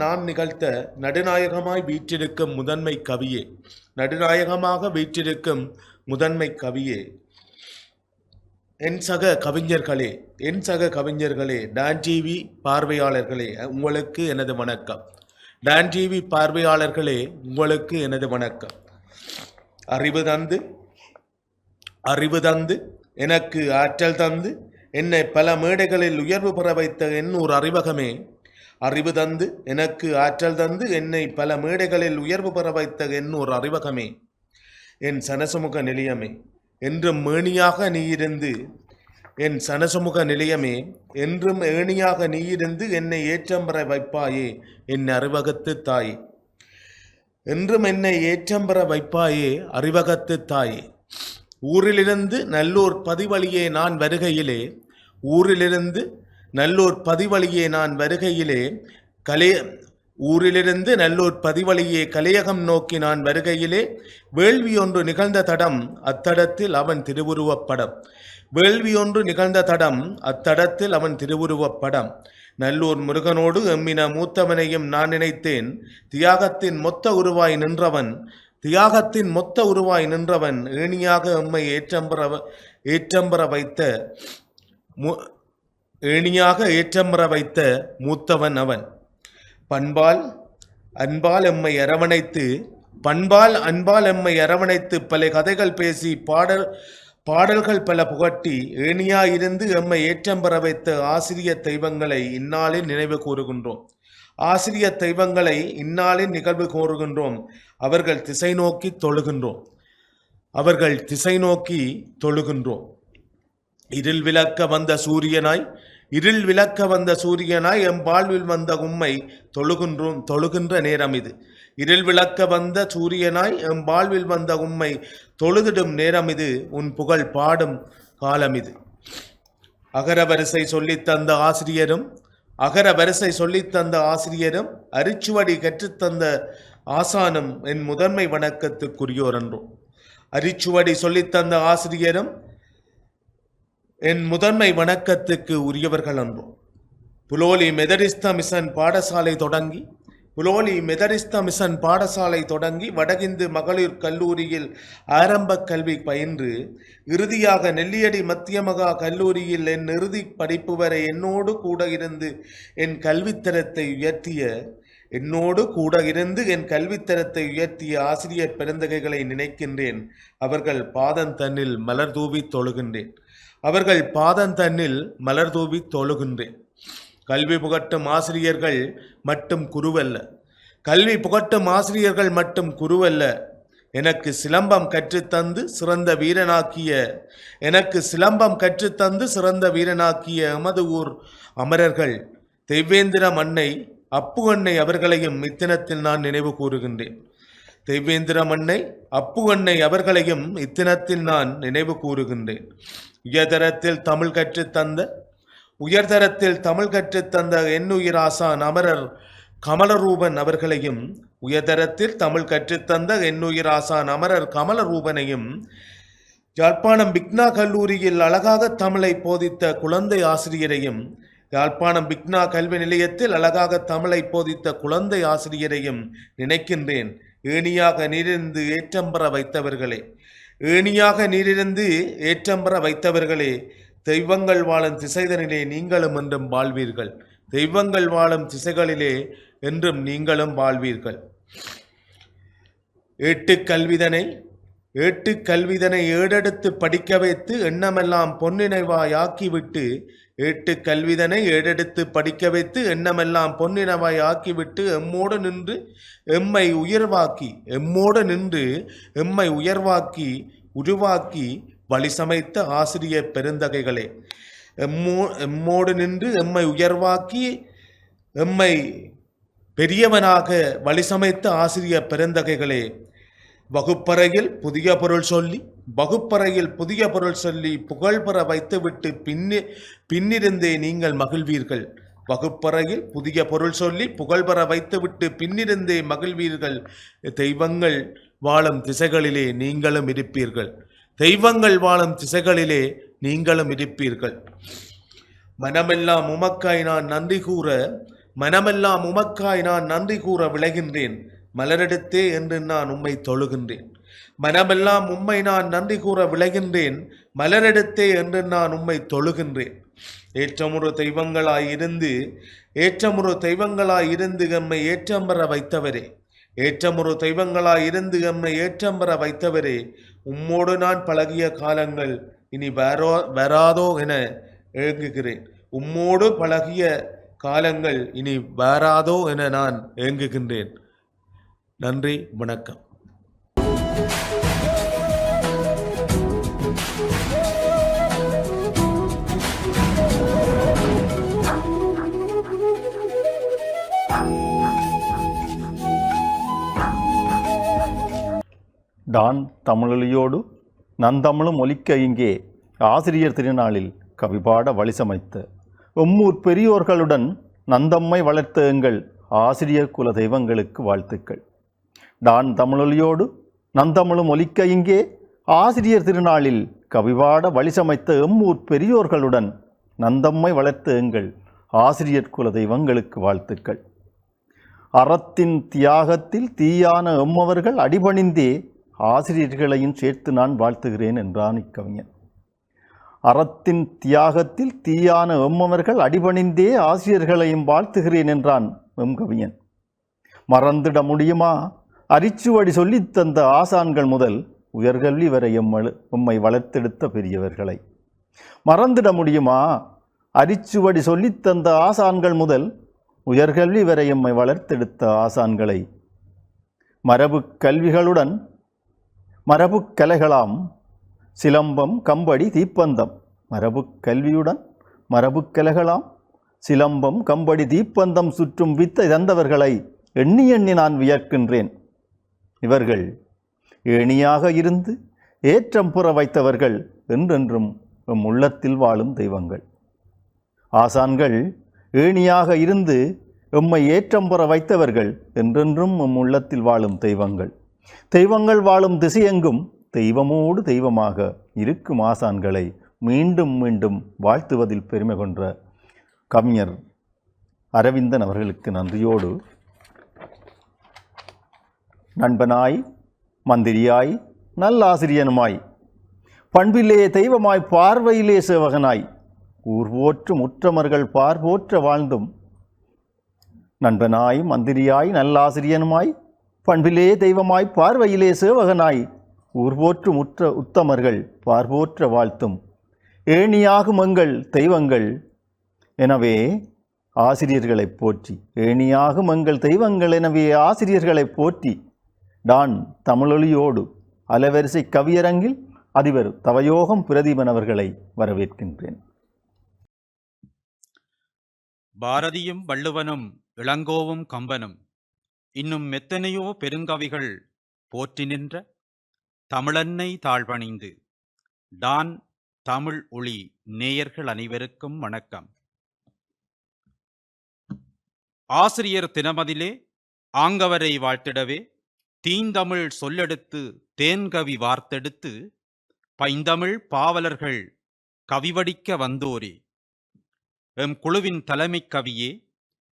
நான் நிகழ்த்த நடுநாயகமாய் வீற்றிருக்கும் முதன்மை கவியே. நடுநாயகமாக வீற்றிருக்கும் முதன்மை கவியே. என் சக கவிஞர்களே, டான் டிவி பார்வையாளர்களே, உங்களுக்கு எனது வணக்கம். டான் டிவி பார்வையாளர்களே, உங்களுக்கு எனது வணக்கம். அறிவு தந்து எனக்கு ஆற்றல் தந்து என்னை பல மேடைகளில் உயர்வு பெற வைத்த என்னூர் அறிவகமே. அறிவு தந்து எனக்கு ஆற்றல் தந்து என்னை பல மேடைகளில் உயர்வு பெற வைத்த என்னூர் அறிவகமே. என் சனசமுக நிலையமே, என்றும் மேணியாக நீயிருந்து என் சனசமுக நிலையமே, என்றும் ஏணியாக நீயிருந்து என்னை ஏற்றம் பெற வைப்பாயே என் அறிவகத்து தாயே. என்றும் என்னை ஏற்றம் பெற வைப்பாயே அறிவகத்து தாயே. ஊரிலிருந்து நல்லூர் பதிவழியே நான் வருகையிலே கலையகம் நோக்கி நான் வருகையிலே வேள்வி ஒன்று நிகழ்ந்த தடம், அத்தடத்தில் அவன் திருவுருவப்படம். வேள்வி ஒன்று நிகழ்ந்த தடம், அத்தடத்தில் அவன் திருவுருவப் படம். நல்லூர் முருகனோடு எம்மின மூத்தவனையும் நான் நினைத்தேன். தியாகத்தின் மொத்த உருவாய் நின்றவன் ஏணியாக எம்மை ஏற்றம்பெற வைத்த மூத்தவன் அவன். பண்பால் அன்பால் எம்மை அரவணைத்து பல கதைகள் பேசி பாடல்கள் பல புகட்டி ஏணியாயிருந்து எம்மை ஏற்றம் பெற வைத்த ஆசிரிய தெய்வங்களை இந்நாளில் நினைவு கூறுகின்றோம். ஆசிரிய தெய்வங்களை இந்நாளில் நிகழ்வு கூறுகின்றோம். அவர்கள் திசை நோக்கி தொழுகின்றோம். இருள் விளக்க வந்த சூரியனாய் எம் வாழ்வில் வந்த உம்மை தொழுகின்ற நேரம் இது. இருள் விளக்க வந்த சூரியனாய் எம் வாழ்வில் வந்த உம்மை தொழுதிடும் நேரம் இது. உன் புகழ் பாடும் காலம் இது. அகரவரிசை சொல்லித்தந்த ஆசிரியரும் அரிச்சுவடி கற்றுத்தந்த ஆசானும் என் முதன்மை வணக்கத்துக்குரியோர் என்றோ. அரிச்சுவடி சொல்லித்தந்த ஆசிரியரும் என் முதன்மை வணக்கத்துக்கு உரியவர்கள் என்றோ. புலோலி மெதடிஸ்த மிஷன் பாடசாலை தொடங்கி வடகிந்து மகளிர் கல்லூரியில் ஆரம்ப கல்வி பயின்று இறுதியாக நெல்லியடி மத்திய மகா கல்லூரியில் என் இறுதி படிப்பு வரை என்னோடு கூட இருந்து என் கல்வித்தரத்தை உயர்த்திய ஆசிரியர் பெருந்தகைகளை நினைக்கின்றேன். அவர்கள் பாதந்தன்னில் மலர் தூவி தொழுகின்றேன். கல்வி புகட்டும் ஆசிரியர்கள் மட்டும் குருவல்ல. எனக்கு சிலம்பம் கற்றுத்தந்து சிறந்த வீரனாக்கிய எமது ஊர் அமரர்கள் தெய்வேந்திரம் அன்னை, அப்பு அன்னை அவர்களையும் இத்தினத்தில் நான் நினைவு கூறுகின்றேன். உயர்தரத்தில் தமிழ் கற்றுத்தந்த என்னுயிர் ஆசான் அமரர் கமலரூபன் அவர்களையும் யாழ்ப்பாணம் பிக்னா கல்லூரியில் அழகாக தமிழை போதித்த குழந்தை ஆசிரியரையும், யாழ்ப்பாணம் பிக்னா கல்வி நிலையத்தில் அழகாக தமிழை போதித்த குழந்தை ஆசிரியரையும் நினைக்கின்றேன். ஏணியாக நீரிருந்து ஏற்றம் பெற வைத்தவர்களே, தெய்வங்கள் வாழும் திசைதனிலே நீங்களும் என்றும் வாழ்வீர்கள். தெய்வங்கள் வாழும் திசைகளிலே என்றும் நீங்களும் வாழ்வீர்கள். ஏட்டுக்கல்விதனை ஏடெடுத்து படிக்க வைத்து எண்ணமெல்லாம் பொன்னினைவாய் ஆக்கிவிட்டு எம்மோடு நின்று எம்மை உயர்வாக்கி உருவாக்கி வழி சமைத்த ஆசிரியர் பெருந்தகைகளே, எம்மோடு நின்று எம்மை உயர்வாக்கி எம்மை பெரியவனாக வழி சமைத்த ஆசிரியர் பெருந்தகைகளே, வகுப்பறையில் புதிய பொருள் சொல்லி புகழ் பெற வைத்துவிட்டு பின்னிருந்தே நீங்கள் மகிழ்வீர்கள். வகுப்பறையில் புதிய பொருள் சொல்லி புகழ் பெற வைத்துவிட்டு பின்னிருந்தே மகிழ்வீர்கள். தெய்வங்கள் வாழும் திசைகளிலே நீங்களும் இருப்பீர்கள். மனமெல்லாம் உமக்காய் நான் நன்றி கூற விளைகின்றேன். மலரெடுத்தே என்று நான் உம்மை தொழுகின்றேன். மனமெல்லாம் உம்மை நான் நன்றி கூற விளைகின்றேன். மலரெடுத்தே என்று நான் உம்மை தொழுகின்றேன். ஏற்றமுறு தெய்வங்களாயிருந்து எம்மை ஏற்றம் பெற வைத்தவரே, உம்மோடு நான் பழகிய காலங்கள் இனி வராதோ என நான் ஏங்குகின்றேன். நன்றி, வணக்கம். டான் தமிழொலியோடு நந்தமிழும் ஒலிக்க இங்கே ஆசிரியர் திருநாளில் கவிபாட வழிசமைத்த எம்மூர் பெரியோர்களுடன் நந்தம்மை வளர்த்த எங்கள் ஆசிரியர் குல தெய்வங்களுக்கு வாழ்த்துக்கள். டான் தமிழொலியோடு நந்தமிழும் ஒலிக்க இங்கே ஆசிரியர் திருநாளில் கவிபாட வழிசமைத்த எம்மூர் பெரியோர்களுடன் நந்தம்மை வளர்த்த எங்கள் ஆசிரியர் குல தெய்வங்களுக்கு வாழ்த்துக்கள். அறத்தின் தியாகத்தில் தீயான எம்மவர்கள் அடிபணிந்தே ஆசிரியர்களையும் சேர்த்து நான் வாழ்த்துகிறேன் என்றான் இக்கவிஞன். அறத்தின் தியாகத்தில் தீயான எம்மவர்கள் அடிபணிந்தே ஆசிரியர்களையும் வாழ்த்துகிறேன் என்றான் எம்கவிஞன். மறந்திட முடியுமா அரிச்சுவடி சொல்லித்தந்த ஆசான்கள் முதல் உயர்கல்வி வரை எம்மை வளர்த்தெடுத்த பெரியவர்களை? மறந்திட முடியுமா அரிச்சுவடி சொல்லித்தந்த ஆசான்கள் முதல் உயர்கல்வி வரை எம்மை வளர்த்தெடுத்த ஆசான்களை? மரபு கல்விகளுடன் மரபு கலைகளாம் சிலம்பம் கம்படி தீப்பந்தம். மரபு கல்வியுடன் மரபு கலைகளாம் சிலம்பம் கம்படி தீப்பந்தம் சுற்றும் வித்தை தந்தவர்களை எண்ணி எண்ணி நான் வியக்கின்றேன். இவர்கள் ஏணியாக இருந்து ஏற்றம் புற வைத்தவர்கள் என்றென்றும் எம் உள்ளத்தில் வாழும் தெய்வங்கள். ஆசான்கள் ஏணியாக இருந்து எம்மை ஏற்றம் புற வைத்தவர்கள் என்றென்றும் எம் உள்ளத்தில் வாழும் தெய்வங்கள். தெய்வங்கள் வாழும் திசையெங்கும் தெய்வமோடு தெய்வமாக இருக்கும் ஆசான்களை மீண்டும் மீண்டும் வாழ்த்துவதில் பெருமை கொன்ற கவிஞர் அரவிந்தன் அவர்களுக்கு நன்றியோடு, நண்பனாய் மந்திரியாய் நல்லாசிரியனுமாய் பண்பிலே தெய்வமாய் பார்வையிலே சேவகனாய் ஊர் போற்றும் உற்றமர்கள் பார்போற்ற வாழ்ந்தும், நண்பனாய் மந்திரியாய் நல்லாசிரியனுமாய் பண்பிலே தெய்வமாய் பார்வையிலே சேவகனாய் ஊர் போற்றும் உத்தமர்கள் பார்போற்ற வாழ்த்தும் ஏணியாகும் எங்கள் தெய்வங்கள். எனவே ஆசிரியர்களை போற்றி, ஏணியாகும் எங்கள் தெய்வங்கள் எனவே ஆசிரியர்களை போற்றி டான் தமிழொலியோடு அலவரிசை கவியரங்கில் அதிபர் தவயோகம் பிரதீபன் அவர்களை வரவேற்கின்றேன். பாரதியும் வள்ளுவனும் இளங்கோவும் கம்பனும் இன்னும் எத்தனையோ பெருங்கவிகள் போற்றி நின்ற தமிழன்னை தாழ்பணிந்து டான் தமிழ் ஒளி நேயர்கள் அனைவருக்கும் வணக்கம். ஆசிரியர் தினமதிலே ஆங்கவரை வாழ்த்திடவே தீந்தமிழ் சொல்லெடுத்து தேன்கவி வார்த்தெடுத்து பைந்தமிழ் பாவலர்கள் கவிவடிக்க வந்தோரே, எம் குழுவின் தலைமை கவியே,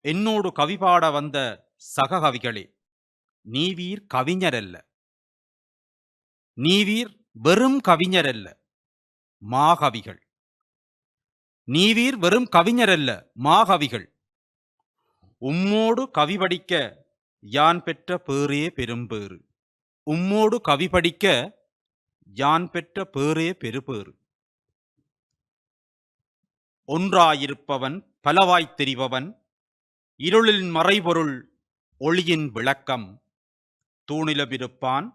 என்னோடு கவிபாட வந்த சககவிகளே, நீவீர் கவிஞரல்ல, நீவீர் வெறும் கவிஞரல்ல மாகவிகள். நீவீர் வெறும் கவிஞரல்ல மாகவிகள். உம்மோடு கவிபடிக்க யான் பெற்ற பேரே பெரும்பேறு. உம்மோடு கவிபடிக்க யான் பெற்ற பேரே பெருபேறு. ஒன்றாயிருப்பவன் பலவாய்த் தெரிபவன், இருளின் மறைபொருள் ஒளியின் விளக்கம். தூணிலும் இருப்பான்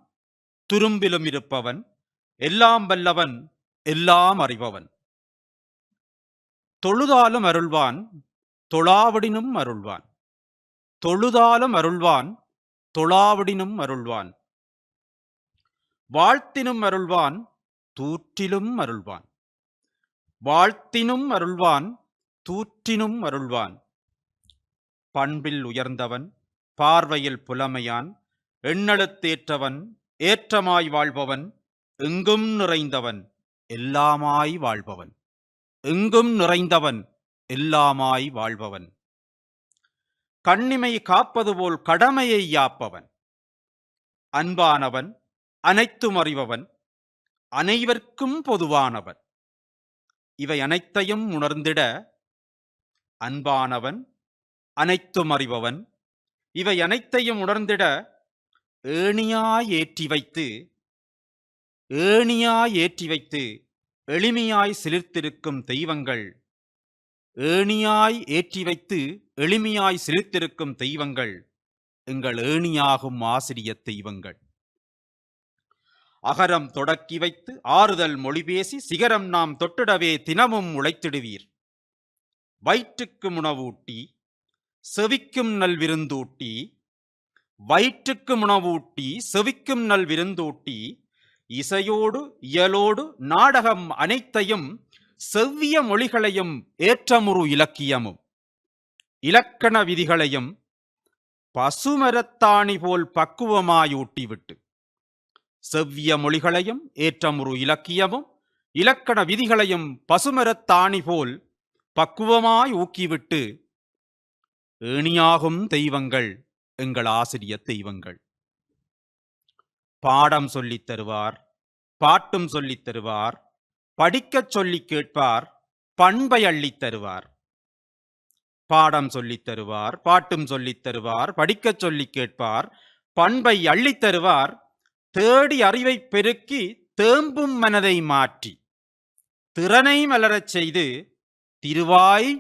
துரும்பிலும் இருப்பவன், எல்லாம் வல்லவன் எல்லாம் அறிபவன். தொழுதாலும் அருள்வான் தொழாவிடினும் அருள்வான். தொழுதாலும் அருள்வான் தொழாவிடினும் அருள்வான். வாழ்த்தினும் அருள்வான் தூற்றிலும் அருள்வான். வாழ்த்தினும் அருள்வான் தூற்றினும் அருள்வான். பண்பில் உயர்ந்தவன் பார்வையில் புலமையான், எண்ணெழுத்தேற்றவன் ஏற்றமாய் வாழ்பவன், எங்கும் நிறைந்தவன் எல்லாமாய் வாழ்பவன். எங்கும் நிறைந்தவன் எல்லாமாய் வாழ்பவன். கண்ணிமை காப்பது போல் கடமையை யாப்பவன். அன்பானவன் அனைத்தும் அறிபவன், அனைவர்க்கும் பொதுவானவன். இவை அனைத்தையும் உணர்ந்திட அன்பானவன் அனைத்தும் அறிபவன், இவை அனைத்தையும் உணர்ந்திட ஏணியாய் ஏற்றி வைத்து எளிமையாய் சிலிர்த்திருக்கும் தெய்வங்கள். ஏணியாய் ஏற்றி வைத்து எளிமையாய் சிலிர்த்திருக்கும் தெய்வங்கள் எங்கள் ஏணியாகும் ஆசிரிய தெய்வங்கள். அகரம் தொடக்கி வைத்து ஆறுதல் மொழி பேசி சிகரம் நாம் தொட்டிடவே தினமும் உழைத்திடுவீர். வயிற்றுக்கு உணவூட்டி செவிக்கும் நல் விருந்தூட்டி, வயிற்றுக்கு உணவூட்டி செவிக்கும் நல் விருந்தூட்டி, இசையோடு இயலோடு நாடகம் அனைத்தையும் செவ்விய மொழிகளையும் ஏற்றமுறு இலக்கியமும் இலக்கண விதிகளையும் பசுமரத்தாணி போல் பக்குவமாயூட்டிவிட்டு, செவ்விய மொழிகளையும் ஏற்றமுறு இலக்கியமும் இலக்கண விதிகளையும் பசுமரத்தாணி போல் பக்குவமாய் ஊக்கிவிட்டு ஏணியாகும் தெய்வங்கள் எங்கள் ஆசிரிய தெய்வங்கள். பாடம் சொல்லித் தருவார், பாட்டும் சொல்லித் தருவார், படிக்கச் சொல்லிக் கேட்பார், பண்பை அள்ளித் தருவார். பாடம் சொல்லித் தருவார், பாட்டும் சொல்லித் தருவார், படிக்கச் சொல்லிக் கேட்பார், பண்பை அள்ளித் தருவார். தேடி அறிவைப் பெருக்கி தேம்பும் மனதை மாற்றி திறனை மலரச் செய்து திருவாய்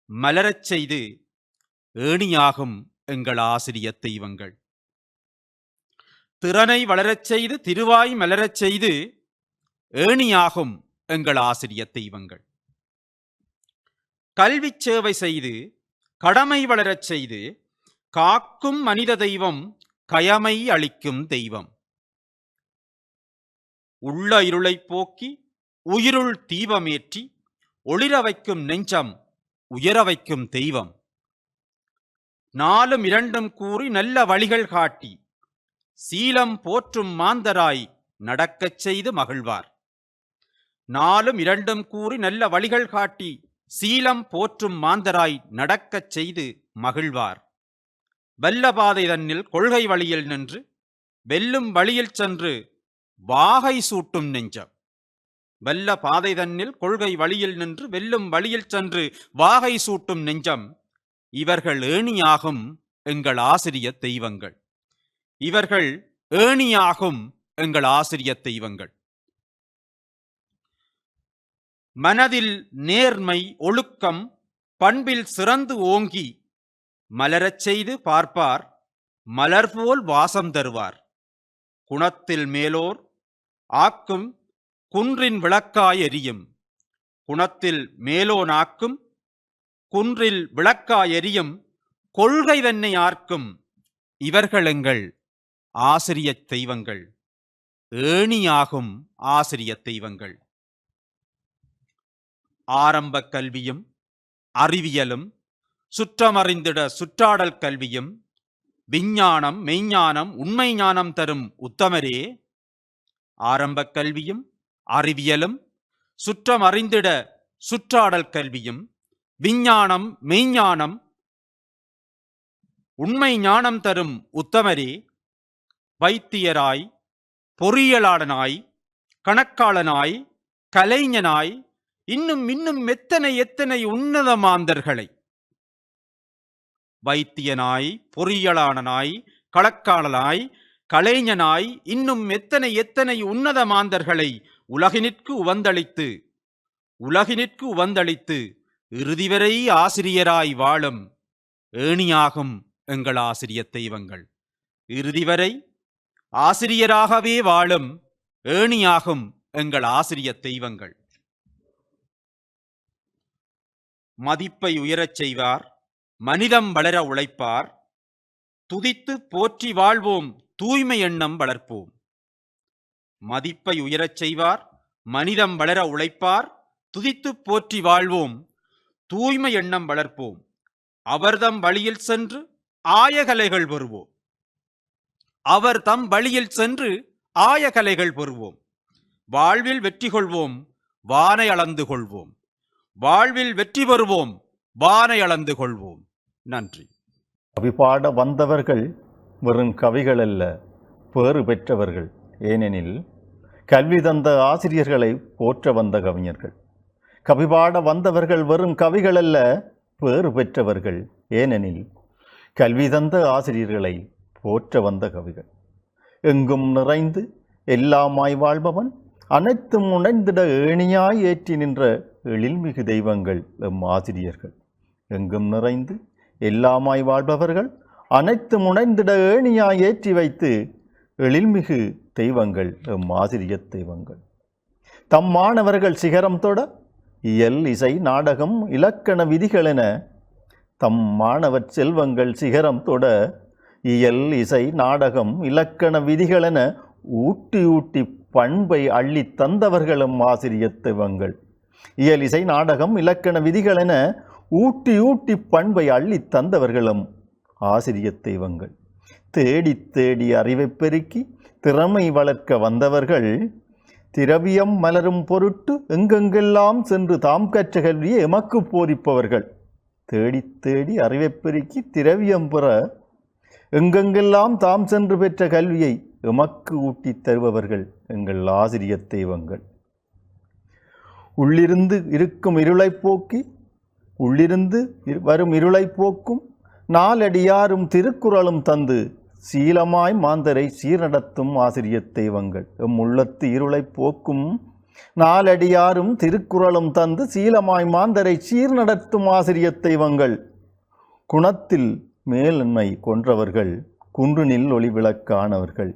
மலரச் செய்து ஏணியாகும் எங்கள் ஆசிரிய தெய்வங்கள். திறனை வளரச் செய்து திருவாய் மலரச் செய்து ஏணியாகும் எங்கள் ஆசிரிய தெய்வங்கள். கல்வி சேவை செய்து கடமை வளரச் செய்து காக்கும் மனித தெய்வம் கயமை அளிக்கும் தெய்வம். உள்ள இருளை போக்கி உயிருள் தீபமேற்றி ஒளிர வைக்கும் நெஞ்சம் உயர வைக்கும் தெய்வம். நாலும் இரண்டும் கூறி நல்ல வழிகள் காட்டி சீலம் போற்றும் மாந்தராய் நடக்கச் செய்து மகிழ்வார். நாலும் இரண்டும் கூறி நல்ல வழிகள் காட்டி சீலம் போற்றும் மாந்தராய் நடக்கச் செய்து மகிழ்வார். வெல்ல பாதை தன்னில் கொள்கை வழியில் நின்று வெல்லும் வழியில் சென்று வாகை சூட்டும் நெஞ்சம். வெல்ல பாதை தன்னில் கொள்கை வழியில் நின்று வெல்லும் வழியில் சென்று வாகை சூட்டும் நெஞ்சம். இவர்கள் ஏணியாகும் எங்கள் ஆசிரிய தெய்வங்கள். இவர்கள் ஏணியாகும் எங்கள் ஆசிரிய தெய்வங்கள். மனதில் நேர்மை ஒழுக்கம் பண்பில் சிறந்து ஓங்கி மலரச் செய்து பார்ப்பார், மலர்போல் வாசம் தருவார். குணத்தில் மேலோர் ஆக்கும் குன்றின் விளக்காய் எரியும். குணத்தில் மேலோனாக்கும் குன்றில் விளக்காய் எரியும் கொள்கை தன்னை ஆர்க்கும். இவர்கள் எங்கள் ஆசிரிய தெய்வங்கள், ஏணியாகும் ஆசிரிய தெய்வங்கள். ஆரம்ப கல்வியும் அறிவியலும் சுற்றமறிந்திட சுற்றாடல் கல்வியும் விஞ்ஞானம் மெய்ஞானம் உண்மை ஞானம் தரும் உத்தமரே. ஆரம்ப கல்வியும் அறிவியலும் சுற்றமறிந்திட சுற்றாடல் கல்வியும் விஞ்ஞானம் மெய்ஞானம் உண்மை ஞானம் தரும் உத்தமரே. வைத்தியராய் பொறியியலாளனாய் கணக்காளனாய் கலைஞனாய் இன்னும் இன்னும் எத்தனை எத்தனை உன்னத மாந்தர்களை, வைத்தியனாய் பொறியியலாளனாய் கணக்காளனாய் கலைஞனாய் இன்னும் எத்தனை எத்தனை உன்னத மாந்தர்களை உலகினிற்கு உவந்தளித்து இறுதி வரை ஆசிரியராய் வாழும் ஏணியாகும் எங்கள் ஆசிரிய தெய்வங்கள். இறுதி வரை ஆசிரியராகவே வாழும் ஏணியாகும் எங்கள் ஆசிரிய தெய்வங்கள். மதிப்பை உயரச் செய்வார், மனிதம் வளர உழைப்பார். துதித்து போற்றி வாழ்வோம், தூய்மை எண்ணம் வளர்ப்போம். மதிப்பை உயரச் செய்வார், மனிதம் வளர உழைப்பார். துதித்து போற்றி வாழ்வோம், தூய்மை எண்ணம் வளர்ப்போம். அவர்தம் வழியில் சென்று ஆயகலைகள் பெறுவோம். அவர் தம் வழியில் சென்று ஆயகலைகள் பெறுவோம். வாழ்வில் வெற்றி கொள்வோம், வானை அளந்து கொள்வோம். வாழ்வில் வெற்றி பெறுவோம், வானை அளந்து கொள்வோம். நன்றி. கவிபாட வந்தவர்கள் வெறும் கவிகள் அல்ல, பேறு பெற்றவர்கள். ஏனெனில் கல்வி தந்த ஆசிரியர்களை போற்ற வந்த கவிஞர்கள். கவிபாட வந்தவர்கள் வெறும் கவிகள் அல்ல, பேறு பெற்றவர்கள். ஏனெனில் கல்வி தந்த ஆசிரியர்களை போற்ற வந்த கவிகள். எங்கும் நிறைந்து எல்லாமாய் வாழ்பவன் அனைத்தும் உணர்ந்திட ஏணியாய் ஏற்றி நின்ற எழில்மிகு தெய்வங்கள் எம் ஆசிரியர்கள். எங்கும் நிறைந்து எல்லாமாய் வாழ்பவர்கள் அனைத்தும் உணர்ந்திட ஏணியாய் ஏற்றி வைத்து எழில்மிகு தெய்வங்கள் எம் ஆசிரிய தெய்வங்கள். தம் மாணவர்கள் சிகரம் தொட இயல் இசை நாடகம் இலக்கண விதிகள் என தம் மாணவர் செல்வங்கள் சிகரம் தொட இயல் இசை நாடகம் இலக்கண விதிகள் என ஊட்டி ஊட்டி பண்பை அள்ளி தந்தவர்களும் ஆசிரிய தெய்வங்கள். இயல் இசை நாடகம் இலக்கண விதிகள் என ஊட்டி ஊட்டி பண்பை அள்ளி தந்தவர்களும் ஆசிரிய தெய்வங்கள். தேடி தேடி அறிவை பெருக்கி திறமை வளர்க்க வந்தவர்கள், திரவியம் மலரும் பொருட்டு எங்கெங்கெல்லாம் சென்று தாம் கற்ற கல்வியை எமக்கு போதிப்பவர்கள். தேடி தேடி அறிவைப் பெருக்கி திரவியம் பெற எங்கெங்கெல்லாம் தாம் சென்று பெற்ற கல்வியை எமக்கு ஊட்டித் தருபவர்கள் எங்கள் ஆசிரியத் தெய்வங்கள். உள்ளிருந்து இருக்கும் இருளைப் போக்கி உள்ளிருந்து வரும் இருளைப் போக்கும் நாலடியாரும் திருக்குறளும் தந்து சீலமாய் மாந்தரை சீர்நடத்தும் ஆசிரியத் தெய்வங்கள். எம் உள்ளத்து இருளைப் போக்கும் நாலடியாரும் திருக்குறளும் தந்து சீலமாய் மாந்தரை சீர்நடத்தும் ஆசிரியத் தெய்வங்கள். குணத்தில் மேலன்மை கொன்றவர்கள் குன்றுனில் ஒளிவிளக்கானவர்கள்.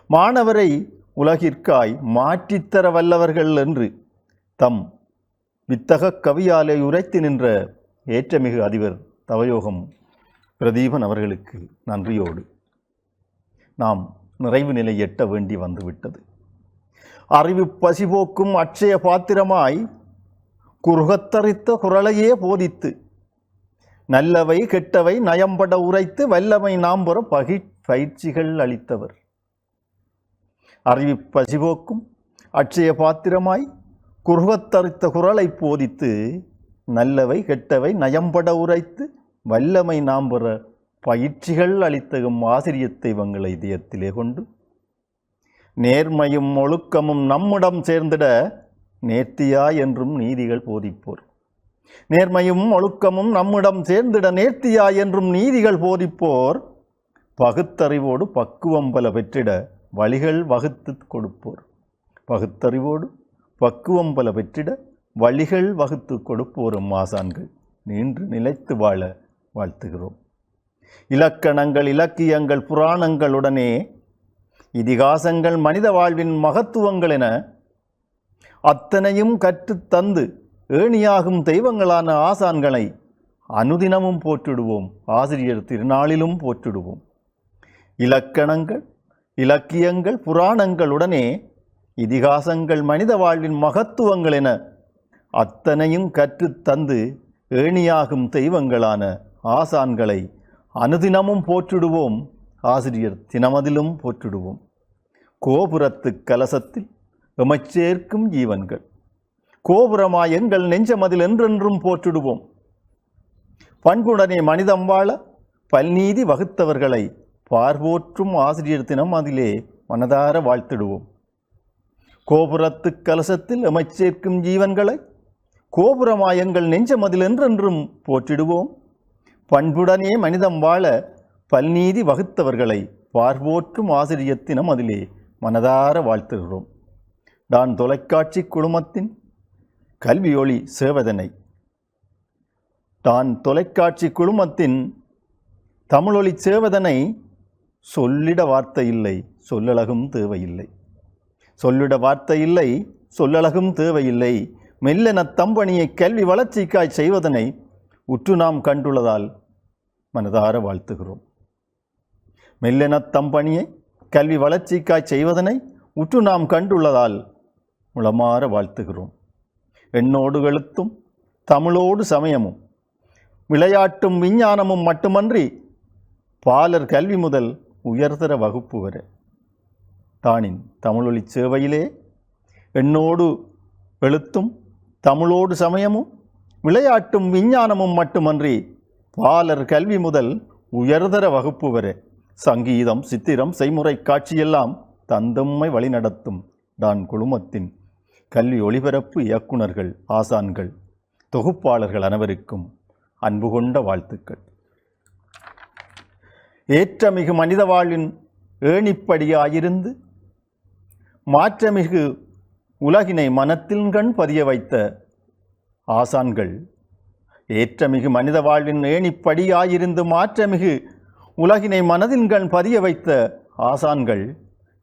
மாணவரை உலகிற்காய் மாற்றித்தர வல்லவர்கள் என்று தம் வித்தக கவியாலே உரைத்து நின்ற ஏற்றமிகு அதிபர் தவயோகம் பிரதீபன் அவர்களுக்கு நன்றியோடு நாம் நிறைவு நிலை எட்ட வேண்டி வந்துவிட்டது. அறிவு பசிபோக்கும் அட்சய பாத்திரமாய் குறுகத்தரித்த குரலையே போதித்து நல்லவை கெட்டவை நயம்பட உரைத்து வல்லமை நாம்பெற பயிற்சிகள் அளித்தவர். அறிவு பசிபோக்கும் அட்சய பாத்திரமாய் குறுகத்தரித்த குரலை போதித்து நல்லவை கெட்டவை நயம்பட உரைத்து வல்லமை நாம்பெற பயிற்சிகள் அளித்தகும் ஆசிரியத் தெய்வங்களை இதயத்திலே கொண்டு நேர்மையும் ஒழுக்கமும் நம்மிடம் சேர்ந்திட நேர்த்தியா என்றும் நீதிகள் போதிப்போர். நேர்மையும் ஒழுக்கமும் நம்மிடம் சேர்ந்திட நேர்த்தியா என்றும் நீதிகள் போதிப்போர். பகுத்தறிவோடு பக்குவம் பல பெற்றிட வழிகள் வகுத்து கொடுப்போர். பகுத்தறிவோடு பக்குவம் பல பெற்றிட வழிகள் வகுத்து கொடுப்போரும் ஆசான்கள் நின்று நிலைத்து வாழ வாழ்த்துகிறோம். இலக்கணங்கள் இலக்கியங்கள் புராணங்களுடனே இதிகாசங்கள் மனித வாழ்வின் மகத்துவங்கள் என அத்தனையும் கற்றுத் தந்து ஏணியாகும் தெய்வங்களான ஆசான்களை அனுதினமும் போற்றிடுவோம். ஆசிரியர் திருநாளிலும் போற்றிடுவோம். இலக்கணங்கள் இலக்கியங்கள் புராணங்களுடனே இதிகாசங்கள் மனித வாழ்வின் மகத்துவங்கள் என அத்தனையும் கற்றுத் தந்து ஏணியாகும் தெய்வங்களான ஆசான்களை அனுதினமும் போற்றிடுவோம். ஆசிரியர் தினமதிலும் போற்றிடுவோம். கோபுரத்து கலசத்தில் எமச்சேர்க்கும் ஜீவன்கள் கோபுரமாய் எங்கள் நெஞ்சமதில் என்றென்றும் போற்றிடுவோம். பண்புடனே மனிதம் வாழ பல்நீதி வகுத்தவர்களை பார்போற்றும் ஆசிரியர் தினம் அதிலே மனதார வாழ்த்திடுவோம். கோபுரத்து கலசத்தில் எமச்சேர்க்கும் ஜீவன்களை கோபுரமாய் எங்கள் நெஞ்சமதில் என்றென்றும் போற்றிடுவோம். பண்புடனே மனிதம் வாழ பல்நீதி வகுத்தவர்களை பார்போற்றும் ஆசிரியத் தினம் அதிலே மனதார வாழ்த்துகிறோம். நான் தொலைக்காட்சி குழுமத்தின் கல்வியொளி சேவதனை தொலைக்காட்சி குழுமத்தின் தமிழொலி சேவதனை சொல்லிட வார்த்தை இல்லை சொல்லழகும் தேவையில்லை. சொல்லிட வார்த்தை இல்லை சொல்லழகும் தேவையில்லை. மெல்லென தம்பணியை கல்வி வளர்ச்சிக்காய் செய்வதனை உற்று நாம் கண்டுள்ளதால் மனதார வாழ்த்துகிறோம். மெல்லென தம்பணியை கல்வி வளர்ச்சிக்காய் செய்வதனை உற்று நாம் கண்டுள்ளதால் முளமாற வாழ்த்துகிறோம். எண்ணோடு எழுத்தும் தமிழோடு சமயமும் விளையாட்டும் விஞ்ஞானமும் மட்டுமன்றி பாலர் கல்வி முதல் உயர்தர வகுப்பு வரை தானின் தமிழொலி சேவையிலே எண்ணோடு எழுத்தும் தமிழோடு சமயமும் விளையாட்டும் விஞ்ஞானமும் மட்டுமன்றி பாலர் கல்வி முதல் உயர்தர வகுப்பு வரை சங்கீதம் சித்திரம் செய்முறை காட்சியெல்லாம் தந்தம்மை வழிநடத்தும் தான் குழுமத்தின் கல்வி ஒளிபரப்பு இயக்குநர்கள் ஆசான்கள் தொகுப்பாளர்கள் அனைவருக்கும் அன்பு கொண்ட வாழ்த்துக்கள். ஏற்றமிகு மனித வாழ்வின் ஏணிப்படியாயிருந்து மாற்றமிகு உலகினை மனத்தின்கண் பதிய வைத்த ஆசான்கள். ஏற்றமிகு மனித வாழ்வின் ஏணிப்படியாயிருந்து மாற்றமிகு உலகினை மனதின்கண் பதிய வைத்த ஆசான்கள்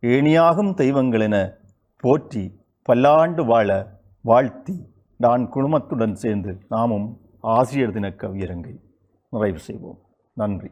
ஏணியாகும் தெய்வங்கள் என போற்றி பல்லாண்டு வாழ வாழ்த்தி நான் குழுமத்துடன் சேர்ந்து நாமும் ஆசிரியர் தின கவியரங்கை நிறைவு செய்வோம். நன்றி.